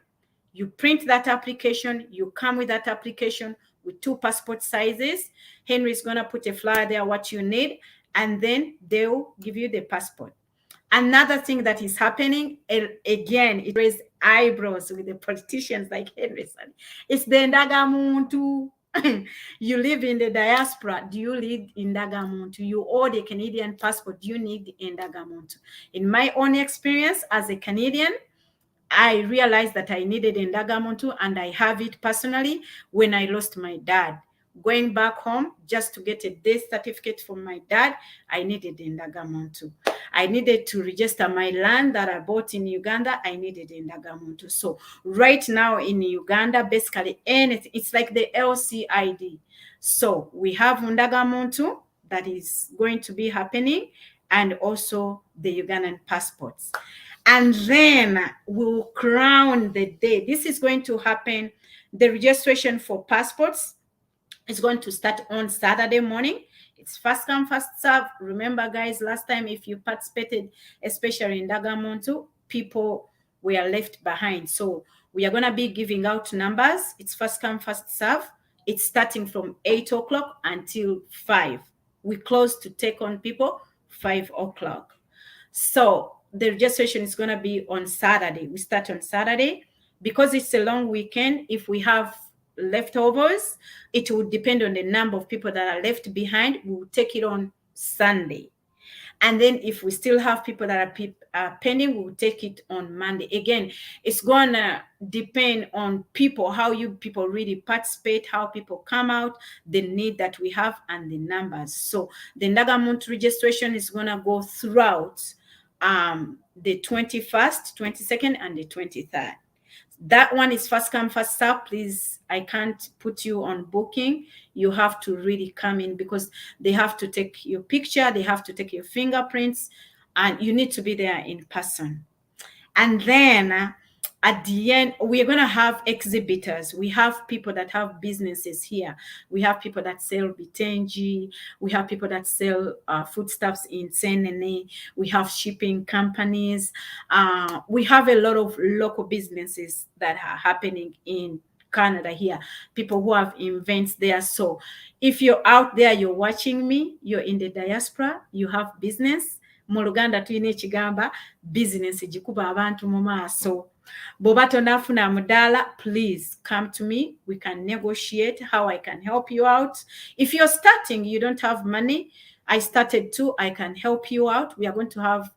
you print that application, you come with that application, with 2 passport sizes. Henry's gonna put a flyer there, what you need, and then they'll give you the passport. Another thing that is happening, again, it raised eyebrows with the politicians like Henry said. It's the Ndagamuntu. You live in the diaspora. Do you live in Ndagamuntu? You own a Canadian passport. Do you need the Ndagamuntu? In my own experience as a Canadian, I realized that I needed Ndagamuntu, and I have it personally when I lost my dad. Going back home just to get a death certificate from my dad, I needed Ndagamuntu. I needed to register my land that I bought in Uganda. I needed Ndagamuntu. So right now in Uganda, basically anything, it's like the LCID. So we have Ndagamuntu that is going to be happening, and also the Ugandan passports. And then we'll crown the day. This is going to happen. The registration for passports is going to start on Saturday morning. It's first come, first serve. Remember, guys, last time if you participated, especially in Ndagamuntu, people were left behind. So we are going to be giving out numbers. It's first come, first serve. It's starting from 8 o'clock until 5. We close to take on people 5 o'clock. So the registration is going to be on Saturday. We start on Saturday. Because it's a long weekend, if we have leftovers, it will depend on the number of people that are left behind. We will take it on Sunday. And then if we still have people that are pending, we will take it on Monday. Again, it's going to depend on people, how you people really participate, how people come out, the need that we have, and the numbers. So the Ndagamuntu registration is going to go throughout the 21st, 22nd, and the 23rd. That one is first come, first serve. Please, I can't put you on booking. You have to really come in, because they have to take your picture, they have to take your fingerprints, and you need to be there in person. And then at the end, we're going to have exhibitors. We have people that have businesses here. We have people that sell bitenji. We have people that sell foodstuffs in Senene. We have shipping companies. We have a lot of local businesses that are happening in Canada here. People who have events there. So if you're out there, you're watching me, you're in the diaspora, you have business. Mu Luganda tuyina ekigamba business gikuba abantu mu maaso. Bw'oba tonafuna mudaala, please come to me. We can negotiate how I can help you out. If you're starting, you don't have money, I started too, I can help you out. We are going to have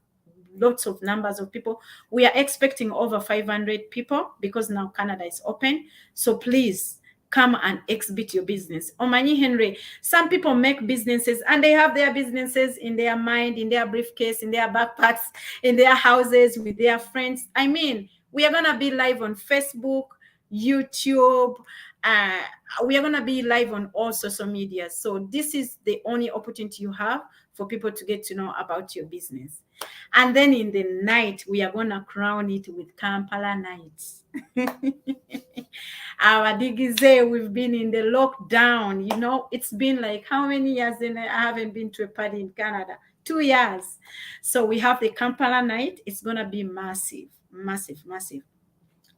lots of numbers of people. We are expecting over 500 people, because now Canada is open. So please come and exhibit your business. Omanyi Henry, some people make businesses and they have their businesses in their mind, in their briefcase, in their backpacks, in their houses with their friends. I mean, we are going to be live on Facebook, YouTube. We are going to be live on all social media. So this is the only opportunity you have for people to get to know about your business. And then in the night, we are going to crown it with Kampala nights. Our Digize, we've been in the lockdown. You know, it's been like how many years? And I haven't been to a party in Canada. 2 years. So we have the Kampala night. It's going to be massive, massive, massive.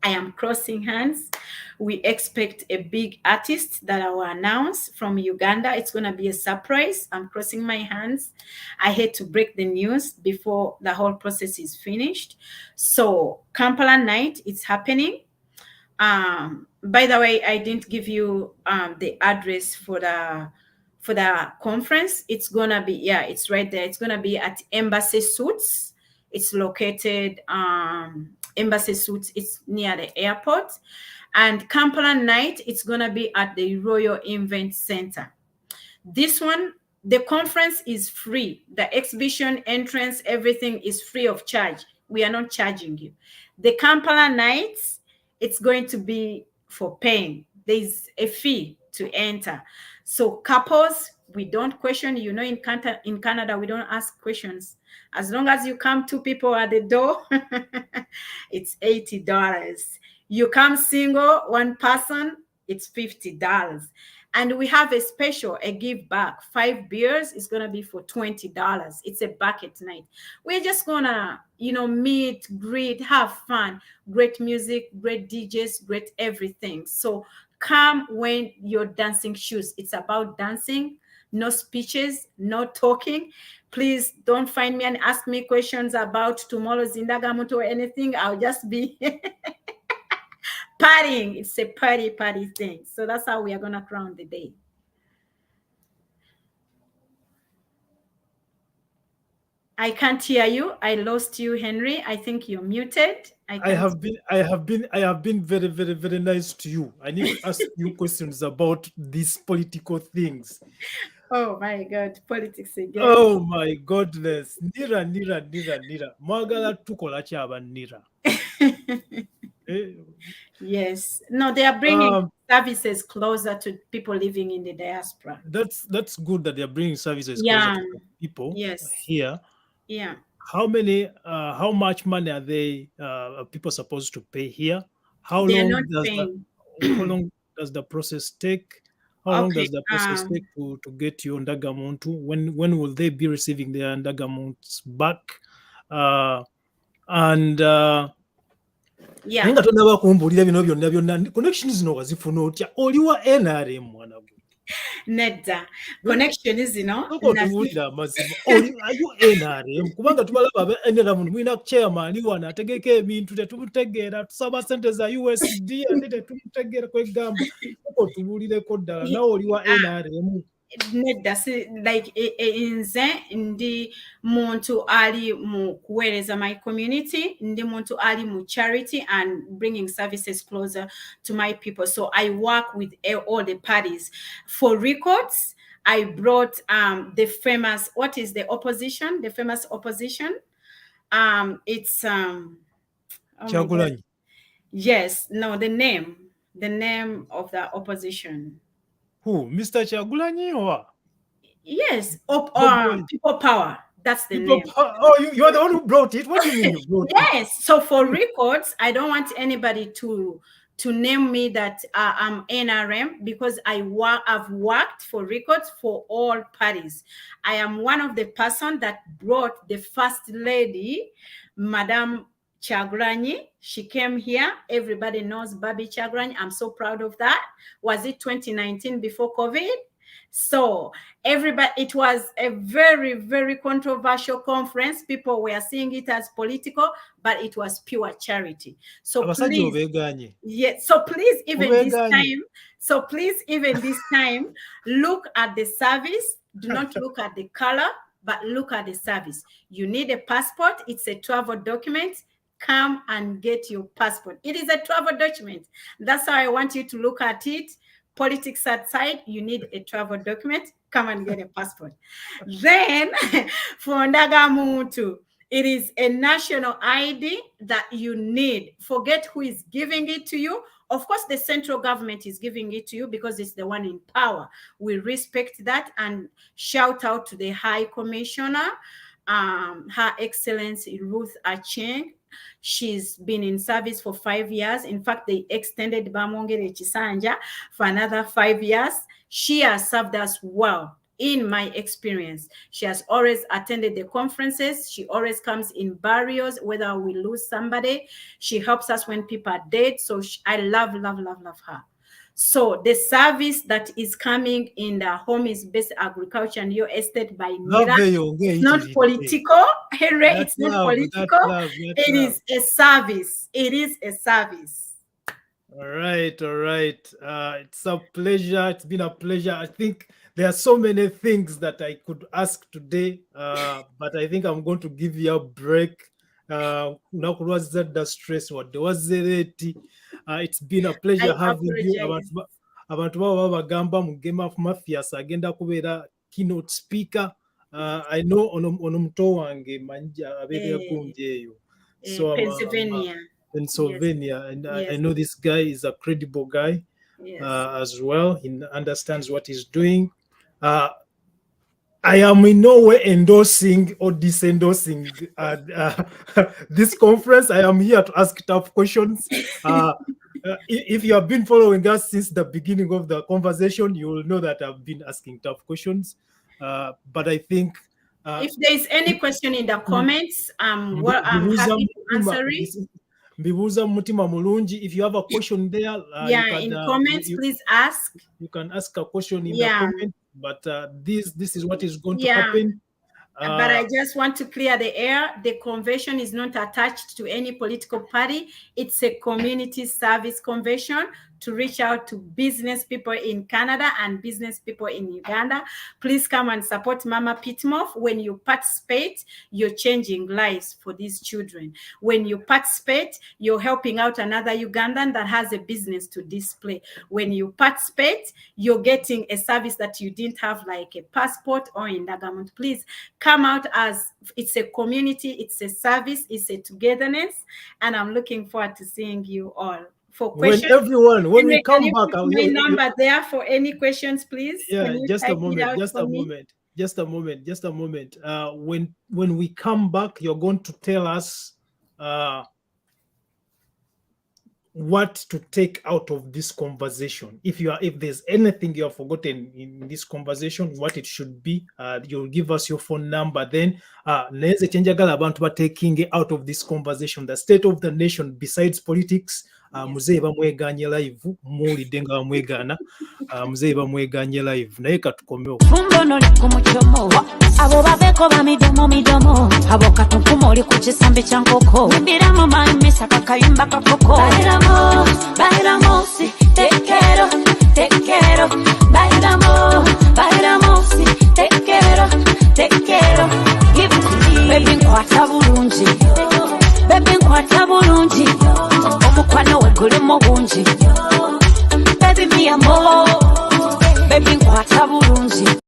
I am crossing hands. We expect a big artist that I will announce from Uganda. It's going to be a surprise. I'm crossing my hands. I had to break the news before the whole process is finished. So Kampala night, it's happening. By the way, I didn't give you the address for the conference. It's going to be, yeah, it's right there. It's going to be at Embassy Suites. It's located Embassy Suites. It's near the airport. And Kampala night, it's going to be at the Royal Event Center. This one, the conference is free. The exhibition, entrance, everything is free of charge. We are not charging you. The Kampala nights, it's going to be for paying. There's a fee to enter. So couples, we don't question. You know, in Canada, we don't ask questions. As long as you come 2 people at the door, it's $80. You come single, 1 person, it's $50. And we have a special, a give back. 5 beers is going to be for $20. It's a bucket night. We're just going to, you know, meet, greet, have fun. Great music, great DJs, great everything. So come when your dancing shoes. It's about dancing, no speeches, no talking. Please don't find me and ask me questions about tomorrow's indagamuto or anything. I'll just be partying. It's a party thing. So that's how we are gonna crown the day. I can't hear you. I lost you, Henry. I think you're muted. I have been very, very, very nice to you. I need to ask you questions about these political things. Oh my God, politics again. Oh my goodness. Nira. Mwagala tukola ki abanira? Yes. No, they are bringing services closer to people living in the diaspora. That's good that they're bringing services Yeah. closer to people Yes. here. Yeah. How much money are they people supposed to pay here? How They are long not does paying. how long does the process take? How long Okay. does the process take to get your ndagamuntu? When will they be receiving their ndagamunts back? And Yeah. naye nga tonaba kumbuulira bino byonna connection zino wazifuna otya? Oli wa NRM mwana gwe? Nedda. Connection is, Sooka otubuulira amazima. Ayo NRM kubanga tubalaba aba NRM mulina chairman wano ategeka ebintu tetumutegeera, tusaba ssente za USD ate tetumutegeera kwegamba. Sooka otubuulireko ddala nawe oli wa NRM. Nedda, like nze ndi muntu ali mu kuweereza my community, ndi muntu ali mu charity and bringing services closer to my people. So I work with all the parties. For records, I brought the famous, what is the opposition? The famous opposition. It's oh my God. Yes, no, the name of the opposition. Who? Mr. Kyagulanyi or? Yes, people power. That's the name. Oh, you're the one who brought it. What do you mean you brought it? Yes. So for records, I don't want anybody to name me that I'm NRM because I've worked for records for all parties. I am one of the person that brought the first lady, Madam Kyagulanyi. She came here. Everybody knows Babi Kyagulanyi. I'm so proud of that. Was it 2019 before COVID? So everybody, it was a very, very controversial conference. People were seeing it as political, but it was pure charity. So please, yes. So please, even this time, look at the service. Do not look at the color, but look at the service. You need a passport. It's a travel document. Come and get your passport. It is a travel document. That's how I want you to look at it. Politics aside, you need a travel document. Come and get a passport. Then for Ndagamuntu, it is a national ID that you need. Forget who is giving it to you. Of course, the central government is giving it to you because it's the one in power. We respect that and shout out to the High Commissioner, Her Excellency Ruth Acheng. She's been in service for 5 years. In fact, they extended Bamongere Chisanja for another 5 years. She has served us well. In my experience, she has always attended the conferences. She always comes in burials, whether we lose somebody. She helps us when people are dead. So I love her. So the service that is coming in the home is based agriculture and your estate by Nira. It's not political, Henry. It's not political. It is a service. It is a service. All right. It's a pleasure. It's been a pleasure. I think there are so many things that I could ask today, but I think I'm going to give you a break. It's been a pleasure having you. Abantu baba bagamba mu Game of Mafias agenda kubeera keynote speaker. I know ono muto wange manja abeera kunje eyo. So Pennsylvania, and yes. I know this guy is a credible guy. Yes. As well. He understands what he's doing. I am in no way endorsing or disendorsing this conference. I am here to ask tough questions. If you have been following us since the beginning of the conversation, you will know that I've been asking tough questions. But I think if there is any question in the comments, I'm happy to answer it. Mbibuuza mu mutima mulungi. If you have a question there, Yeah, in comments, please ask. You can ask a question in the Yeah. comment. But this is what is going to Yeah. happen. But I just want to clear the air. The convention is not attached to any political party. It's a community service convention to reach out to business people in Canada and business people in Uganda. Please come and support Mama PTMOF. When you participate, you're changing lives for these children. When you participate, you're helping out another Ugandan that has a business to display. When you participate, you're getting a service that you didn't have, like a passport or indagamut. Please come out, as it's a community, it's a service, it's a togetherness, and I'm looking forward to seeing you all. For questions, when we come back, my number there for any questions, please. Yeah, just a moment. When we come back, you're going to tell us what to take out of this conversation. If there's anything you have forgotten in this conversation, what it should be, you'll give us your phone number. Then neze chenjagala abantu bateking out of this conversation, the state of the nation besides politics. Muzeyi bamweganye live muwulidde nga bamwegaana. Muzeyi bamweganye live naye katukomewo. Fumbono liko muchomo abo babeeko bamidomo abo katunkuma oli ku kisambi kya nkoko mbiramu mamisa kakayimba kakoko bailamo si tekero bailamo si tekero give it to me baby nkwata bulungi omukwano we gulimu bungi baby mi amor baby nkwata bulungi.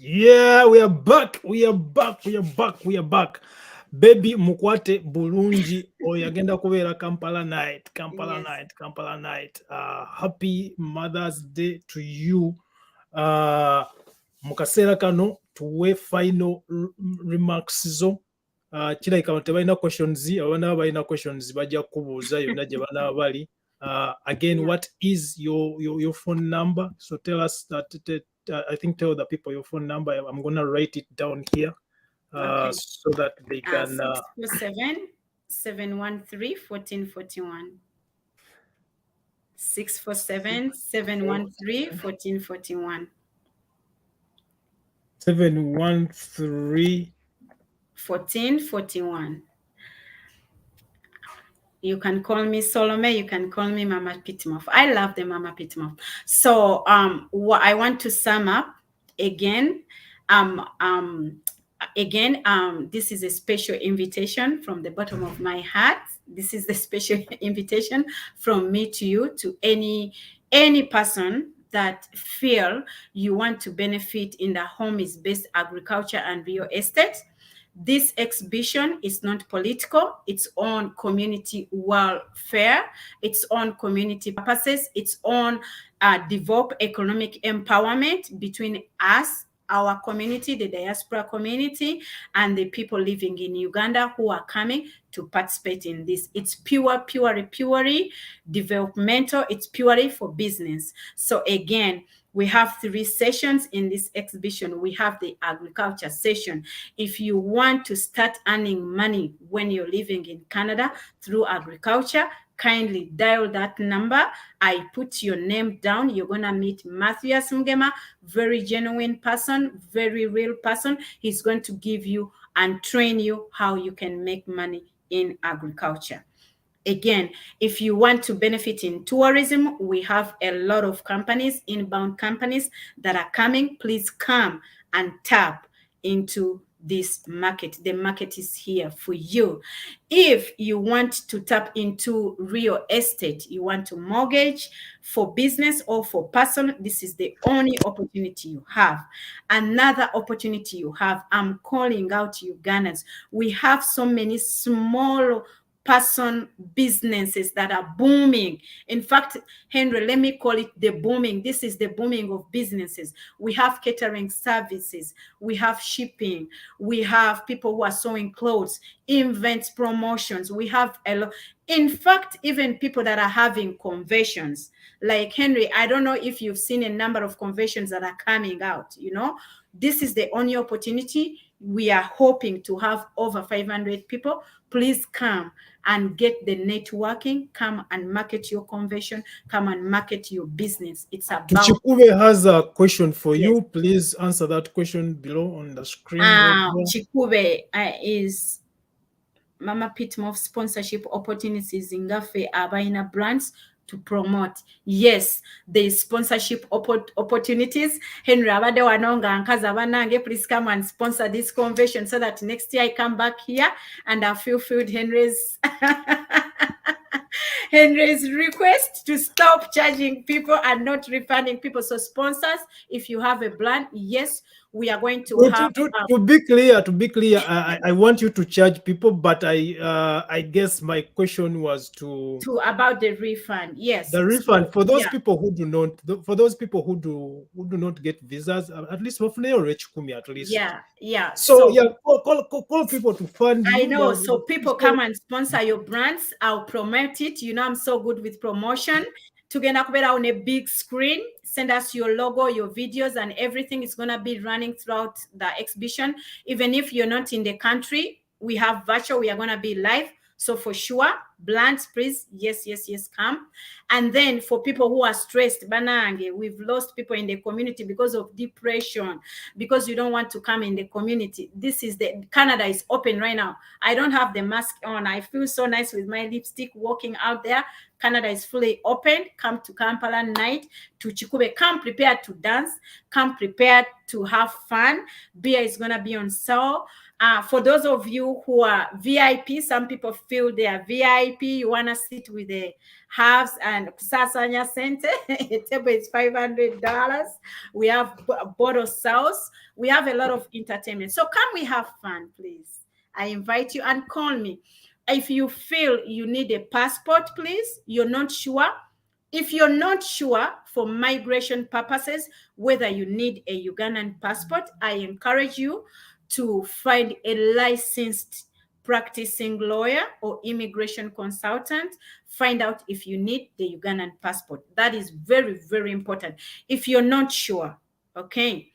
Yeah, we are back. Baby mukwate bulungi oyagenda kubeera Kampala night. Happy Mother's Day to you. Mukaseera kano tuwe final remarks zo. Kirabika abantu tebalina questions, abana balina questions bajja kubuuza yonna gye banaaba bali. Again, what is your phone number? So tell us that. I think tell the people your phone number. I'm gonna write it down here, okay, so that they can. 647-713-1441. 647-713-1441. 713. 1441. You can call me Salome. You can call me Mama PTMOF. I love the Mama PTMOF. So what I want to sum up again. This is a special invitation from the bottom of my heart. This is the special invitation from me to you, to any person that feel you want to benefit in the home-based agriculture and real estate. This exhibition is not political. It's on community welfare. It's on community purposes. It's on develop economic empowerment between us, our community, the diaspora community, and the people living in Uganda who are coming to participate in this. It's purely developmental. It's purely for business. So again, we have 3 sessions in this exhibition. We have the agriculture session. If you want to start earning money when you're living in Canada through agriculture, kindly dial that number. I put your name down. You're going to meet Matthias Mugema, very genuine person, very real person. He's going to give you and train you how you can make money in agriculture. Again, if you want to benefit in tourism, we have a lot of companies, inbound companies that are coming. Please come and tap into this market. The market is here for you. If you want to tap into real estate, you want to mortgage for business or for person, this is the only opportunity you have. Another opportunity you have, I'm calling out Ugandans. We have so many small person businesses that are booming. In fact, Henry, let me call it the booming. This is the booming of businesses. We have catering services. We have shipping. We have people who are sewing clothes, events, promotions. We have a lot. In fact, even people that are having conventions. Like Henry, I don't know if you've seen a number of conventions that are coming out, you know. This is the only opportunity we are hoping to have over 500 people. Please come and get the networking. Come and market your convention. Come and market your business. It's about. Chikube has a question for Yes. you. Please answer that question below on the screen. Right there. Chikube is Mama PTMOF sponsorship opportunities in Gafe Abaina brands to promote. Yes, there is sponsorship opportunities. Henry Abade Wanonga and Kazabanange, please come and sponsor this convention so that next year I come back here and I fulfilled Henry's Henry's request to stop charging people and not refunding people. So sponsors, if you have a brand, yes, we are going to have. To be clear, I want you to charge people, but I guess my question was to about the refund. Yes, the refund so, for those people who do not, for those people who do not get visas, at least at least. Yeah. So yeah, call people to fund you. I know. So people come and sponsor your brands. I'll promote it. You know, I'm so good with promotion. Tugenda kubera on a big screen. Send us your logo, your videos, and everything is gonna be running throughout the exhibition. Even if you're not in the country, we have virtual. We are gonna be live. So for sure, brands, please, yes, come. And then for people who are stressed, banange, we've lost people in the community because of depression, because you don't want to come in the community. This is Canada is open right now. I don't have the mask on. I feel so nice with my lipstick walking out there. Canada is fully open. Come to Kampala night, to Chikube. Come prepared to dance. Come prepared to have fun. Beer is going to be on sale. For those of you who are VIP, some people feel they are VIP. You want to sit with the halves and Sasanya Center. A table is $500. We have bottle sales. We have a lot of entertainment. So come we have fun, please. I invite you and call me. If you feel you need a passport, please, you're not sure. If you're not sure for migration purposes, whether you need a Ugandan passport, I encourage you to find a licensed practicing lawyer or immigration consultant. Find out if you need the Ugandan passport. That is very, very important. If you're not sure, okay.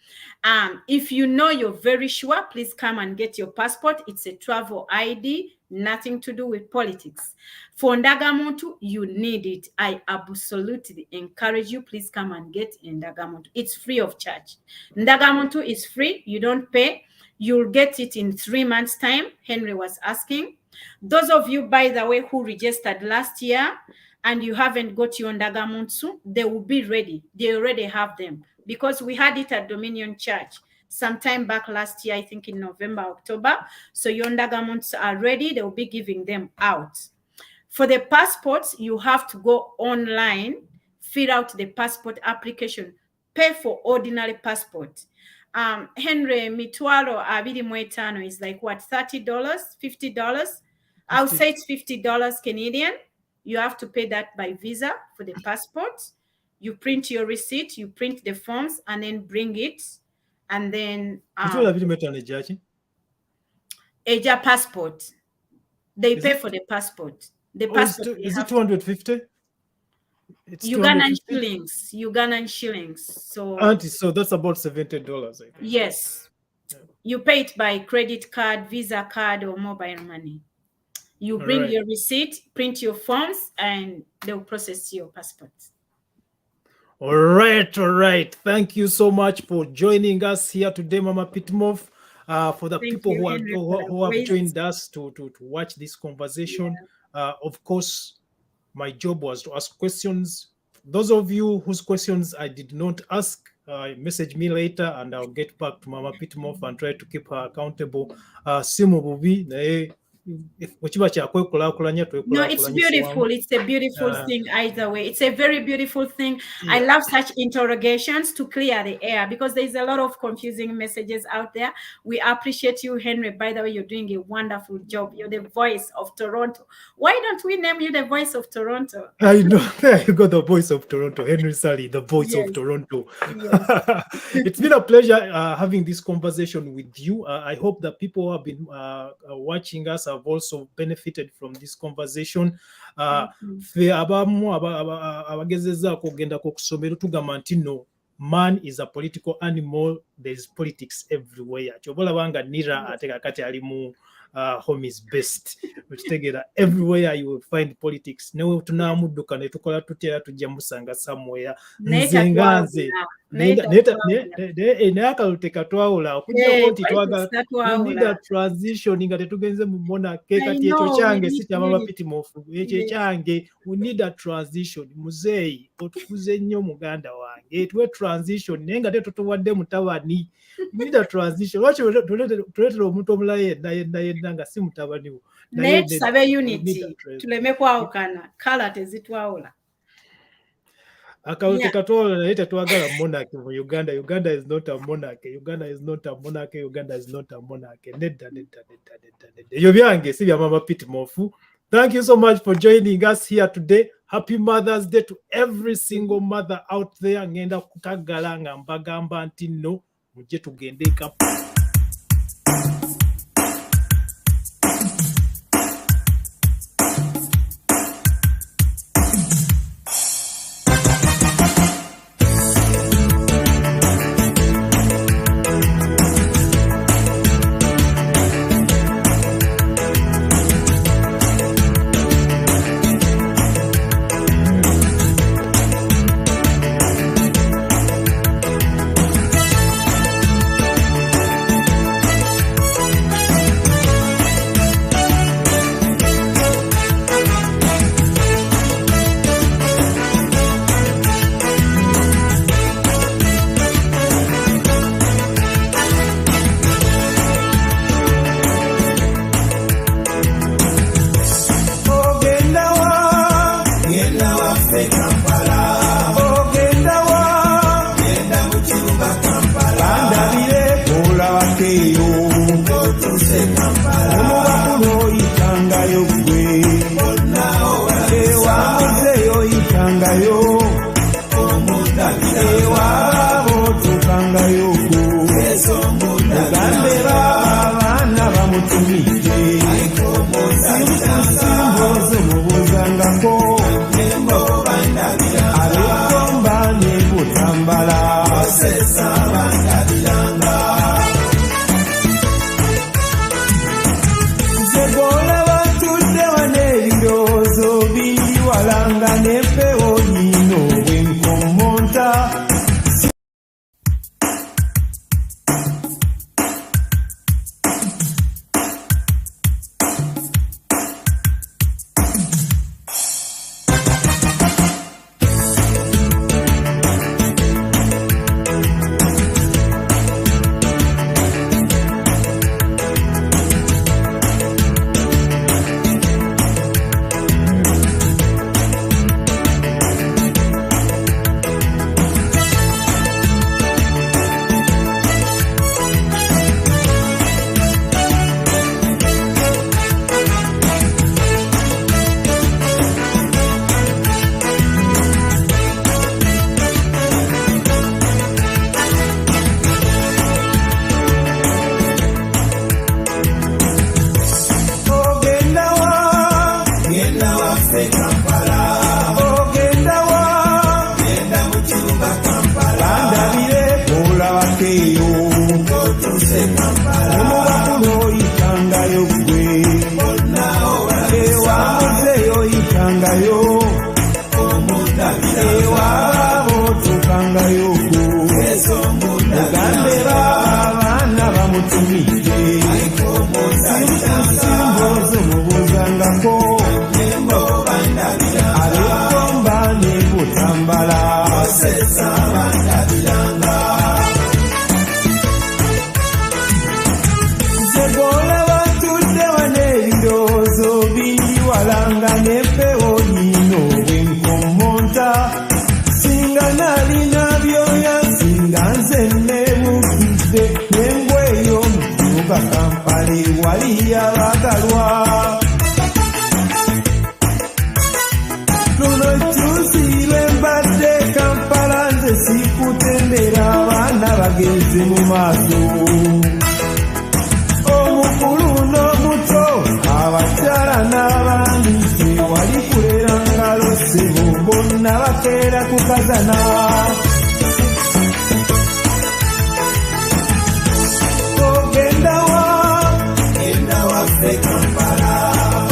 If you know you're very sure, please come and get your passport. It's a travel ID, nothing to do with politics. For Ndagamuntu, you need it. I absolutely encourage you. Please come and get Ndagamuntu. It's free of charge. Ndagamuntu is free. You don't pay. You'll get it in 3 months' time. Henry was asking. Those of you, by the way, who registered last year and you haven't got your Ndagamuntu, they will be ready. They already have them because we had it at Dominion Church sometime back last year, I think in November, October. So your Ndagamunts are ready. They will be giving them out. For the passports, you have to go online, fill out the passport application, pay for ordinary passport. Henry, mitwalo abiri mwetano is like what, $30, $50? I'll say it's $50 Canadian. You have to pay that by Visa for the passport. You print your receipt, you print the forms, and then bring it. And then Asia passport. They pay for the passport. The passport is it 250? It's Ugandan shillings. Ugandan shillings. So Auntie, so that's about $70. I think. Yes. Yeah. You pay it by credit card, Visa card, or mobile money. You bring your receipt, print your forms, and they'll process your passport. All right. Thank you so much for joining us here today, Mama PTMOF. For the people who have joined us to watch this conversation. Yeah. Of course, my job was to ask questions. Those of you whose questions I did not ask, message me later and I'll get back to Mama PTMOF and try to keep her accountable. No, it's beautiful. It's a beautiful thing either way. It's a very beautiful thing. Yeah. I love such interrogations to clear the air because there's a lot of confusing messages out there. We appreciate you, Henry. By the way, you're doing a wonderful job. You're the voice of Toronto. Why don't we name you the voice of Toronto? I know. You got the voice of Toronto. Henry Sally, the voice of Toronto. Yes. It's been a pleasure having this conversation with you. I hope that people who have been watching us have also benefited from this conversation. Man is a political animal there's politics everywhere. Chobola banga nira ateka kati ali mu home is best. Ukitegera everywhere you will find politics. Newe tunamudduka ne tukola tutya tujja musanga somewhere. Nzenganze. Ne akaluteka twawula okujja koti twaga need a transition nga tetugenze mu monarchy kati ekyo kyange si kya Maama PTMOF ekyo kyange. We need a transition. Muzeeyi otukuze nnyo muganda wange tuwe transition naye nga tetutuwadde mutabani. We need a transition. Lwaki tuletera omuntu omulala yenna nga si mutabani wo. Naye tusabe unity tuleme kwawukana kala tezitwawula. Akawuteka twawula naye tetwagala monarchy mu Uganda. Uganda is not a monarchy. Uganda is not a monarchy. Uganda is not a monarchy. Nedda. Ebyo byange si bya Maama PTMOF. Thank you so much for joining us here today. Happy Mother's Day to every single mother out there. Ngenda kutagala nga mbagamba nti no mujje tugende Kampala.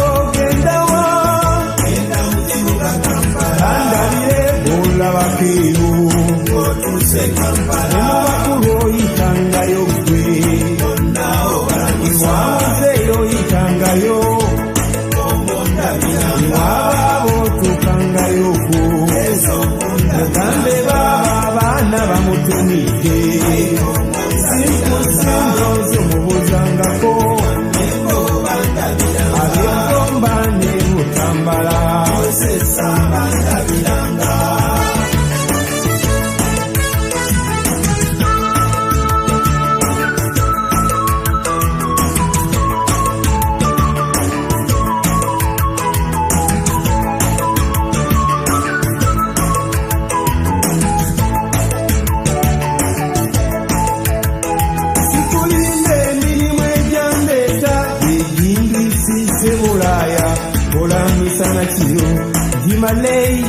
ogenda wa andabire bulabakeyo emubakulu oyitangayo gwe iwamuzeyo oyitangayo iwababo tukangayoko mugambe baba abaana bamutumidde simpusindozo mubuzangako abegomba ne butambala Malay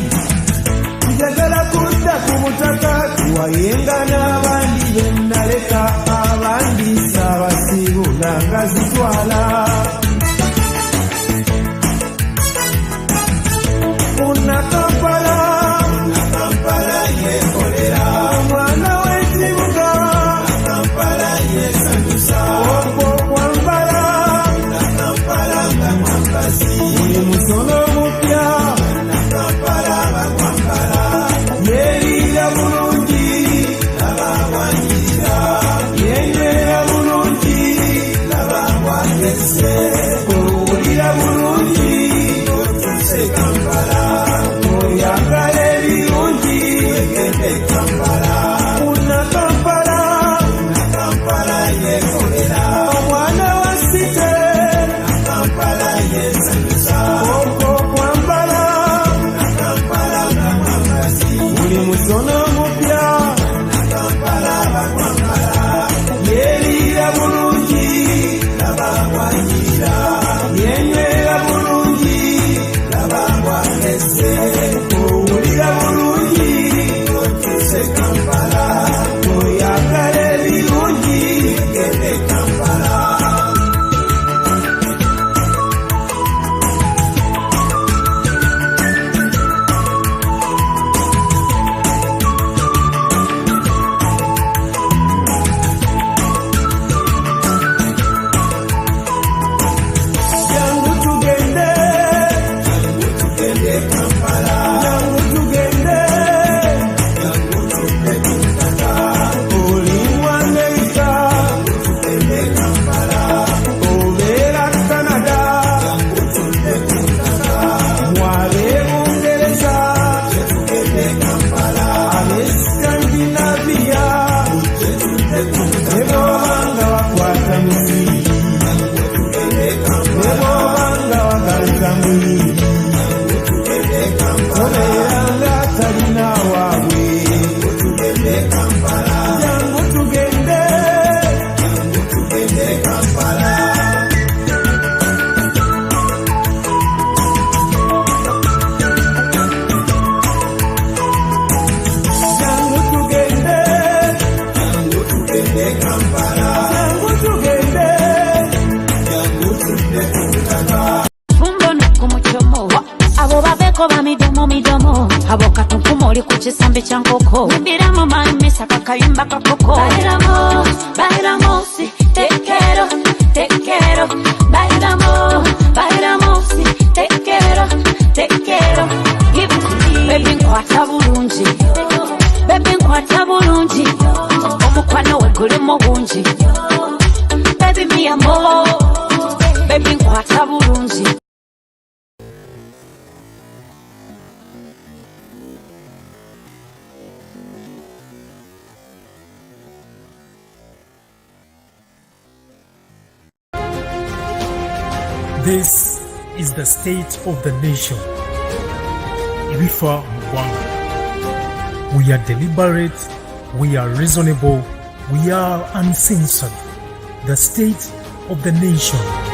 njagala kudda ku butaka tuwayenga n'abandi bennaleka abandi saabasiibula nga zitwala Kampala yekolera omwana w'ekibuga Kampala yesanyusa okwo kwambala Kampala nga mwambazi buli musono mupya Chisambe chankoko Mbiramo maimisa kakayumba kakoko Bailamo, si te quiero Bailamo, si te quiero Give it to me Baby nkwata bulungi Baby nkwata bulungi Omukwano we guli mulungi Baby mi amor Baby nkwata bulungi This is the state of the nation. Ibifa Mugwanga. We are deliberate, we are reasonable, we are uncensored. The state of the nation.